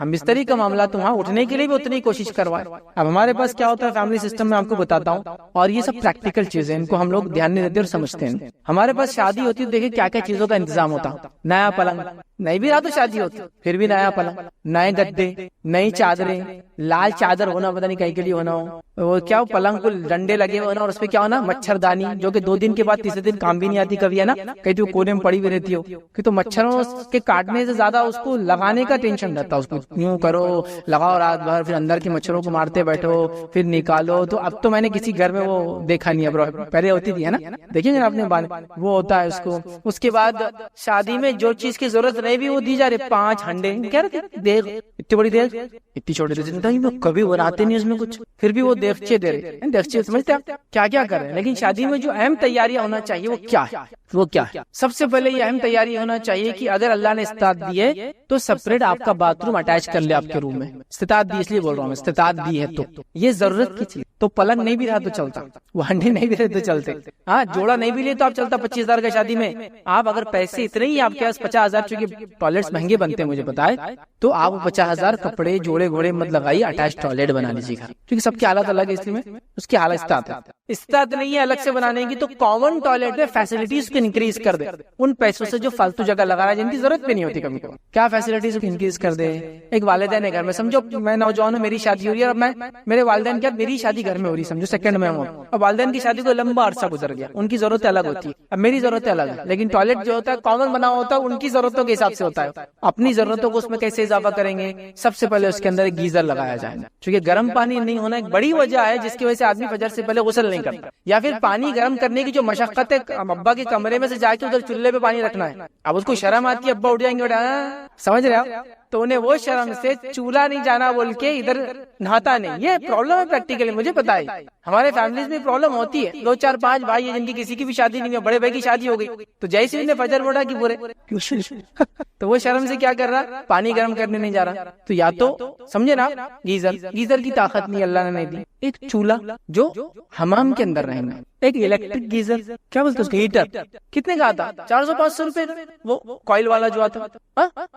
[SPEAKER 1] ہم بستری کا معاملہ تو وہاں اٹھنے کے لیے بھی اتنی کوشش کروائے. اب ہمارے پاس کیا ہوتا ہے فیملی سسٹم میں آپ کو بتاتا ہوں, اور یہ سب پریکٹیکل چیزیں, ان کو ہم لوگ دھیان نہیں دیتے اور سمجھتے ہیں. ہمارے پاس شادی ہوتی ہے, دیکھیں کیا کیا چیزوں کا انتظام ہوتا, نیا پلنگ, نہیں بھی رہا تو شادی ہوتی پھر بھی نیا پلنگ, نئے گدے, نئی چادریں, لال چادر ہونا, پتہ نہیں کہیں کے لیے ہونا ہو, وہ کیا پلنگ کو ڈنڈے لگے ہونا, اور اس پہ کیا ہونا مچھردانی, جو کہ 2 دن کے بعد تیسرے دن کام بھی نہیں آتی کبھی, ہے نا, کہیں تو کونے میں پڑی ہوئی رہتی ہو, کہ تو مچھروں کے کاٹنے سے زیادہ اس کو لگانے کا ٹینشن رہتا ہے. اس کو یوں کرو, لگاؤ رات بھر, پھر اندر کے مچھروں کو مارتے بیٹھو, پھر نکالو. تو اب تو میں نے کسی گھر میں وہ دیکھا نہیں ہے, پہلے ہوتی تھی, ہے نا, دیکھیں گے اپنے بال, وہ ہوتا ہے اس کو. اس کے بعد شادی میں جو چیز کی ضرورت نہیں بھی وہ دی جا رہی, 5 ہنڈے کیا رہتے, دیکھ اتنی بڑی دیکھ, اتنی چھوٹی دیکھ, کبھی بناتے نہیں اس میں کچھ, پھر بھی وہ دیکھچے دے رہے, دیکھچے سمجھتے ہیں کیا کیا کر رہے ہیں. لیکن شادی میں جو اہم تیاریاں ہونا چاہیے وہ کیا ہے, وہ کیا ہے؟ سب سے پہلے یہ اہم تیاری ہونا چاہیے کہ اگر اللہ نے استطاعت دی ہے تو سپریٹ آپ کا باتھ روم اٹیچ کر لے آپ کے روم میں. استطاعت دی اس لیے بول رہا ہوں, استطاعت دی ہے تو یہ ضرورت کی چیز. تو پلنگ نہیں بھی رہا تو چلتا, وہ ہنڈے نہیں بھی رہے تو چلتے, ہاں جوڑا نہیں بھی لے تو آپ چلتا 25,000 کا شادی میں. آپ اگر پیسے اتنے ہی آپ کے پاس 50,000, چونکہ ٹوائلٹس مہنگے بنتے ہیں مجھے پتا ہے, تو آپ 50,000 کپڑے جوڑے گھوڑے مت لگائیے, اٹیچ ٹوائلٹ بنا لیجیے گا, کیونکہ سب کی حالت الگ ہے, اس میں اس کی حالت استطاعت نہیں ہے الگ سے بنانے کی. تو کامن ٹوائلٹ میں فیسلٹیز کو انکریز کر دے, ان پیسوں سے جو فالتو جگہ لگا رہا ہے جن کی ضرورت بھی نہیں ہوتی, کبھی کبھی کیا فیسلٹیز کو انکریز کر دے. ایک والدین ہے گھر میں, سمجھو میں نوجوان ہوں, میری شادی ہو رہی ہے, اور میں میرے والدین کیا میری شادی گھر میں ہو رہی, سمجھو سیکنڈ میں ہوں, اور والدین کی شادی کو لمبا عرصہ گزر گیا, ان کی ضرورتیں الگ ہوتی ہے, اب میری ضرورتیں الگ ہے. لیکن ٹوائلٹ جو ہوتا ہے کامن بنا ہوتا ہے, ان کی ضرورتوں کے حساب سے ہوتا ہے. اپنی ضرورتوں کو اس میں کیسے اضافہ کریں گے, سب سے پہلے اس کے اندر ایک گیزر لگایا جائے گا, کیونکہ گرم پانی نہیں ہونا ایک بڑی وجہ ہے جس کی وجہ سے آدمی فجر سے پہلے غسل نہیں کرتا. یا پھر پانی گرم کرنے کی جو مشقت ہے, ابا کے کمرے میں سے جا کے ادھر چولہے پہ پانی رکھنا ہے, اب اس کو شرم آتی ہے, ابا اٹھ جائیں گے, سمجھ رہے ہو, تو انہیں وہ شرم سے چولہا نہیں جانا بول کے ادھر نہاتا نہیں. یہ پرابلم ہے پریکٹیکلی, مجھے پتا ہے ہمارے فیملیز میں پرابلم ہوتی ہے. 2 4 5 بھائی ہیں جن کی کسی کی بھی شادی نہیں ہے, بڑے بھائی کی شادی ہو گئی, تو جیسے انہیں فجر پڑا کہ برے تو وہ شرم سے کیا کر رہا, پانی گرم کرنے نہیں جا رہا. تو یا تو سمجھے نا, گیزر کی طاقت نہیں اللہ نے نہیں دی, ایک چولہا جو حمام کے اندر رہنا, ایک الیکٹرک گیزر, کیا بولتے اس کا ہیٹر, کتنے کا آتا, 400-500 روپے, وہ کوئل والا جو آتا,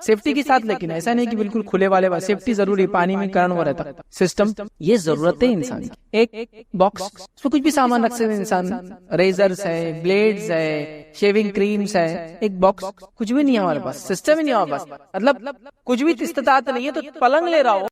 [SPEAKER 1] سیفٹی کے ساتھ, لیکن ایسا نہیں کہ بالکل کھلے والے, سیفٹی ضروری, پانی میں کرن ہوا رہتا سسٹم. یہ ضرورت ہے انسان کی. ایک باکس, اس میں کچھ بھی سامان رکھ سکتے انسان, ریزرز ہے, بلیڈز ہے, شیونگ کریمز ہے, ایک باکس, کچھ بھی نہیں ہے ہمارے پاس, سسٹم ہی نہیں ہے ہمارے پاس. مطلب کچھ بھی استطاعت نہیں ہے تو پلنگ لے رہا ہو,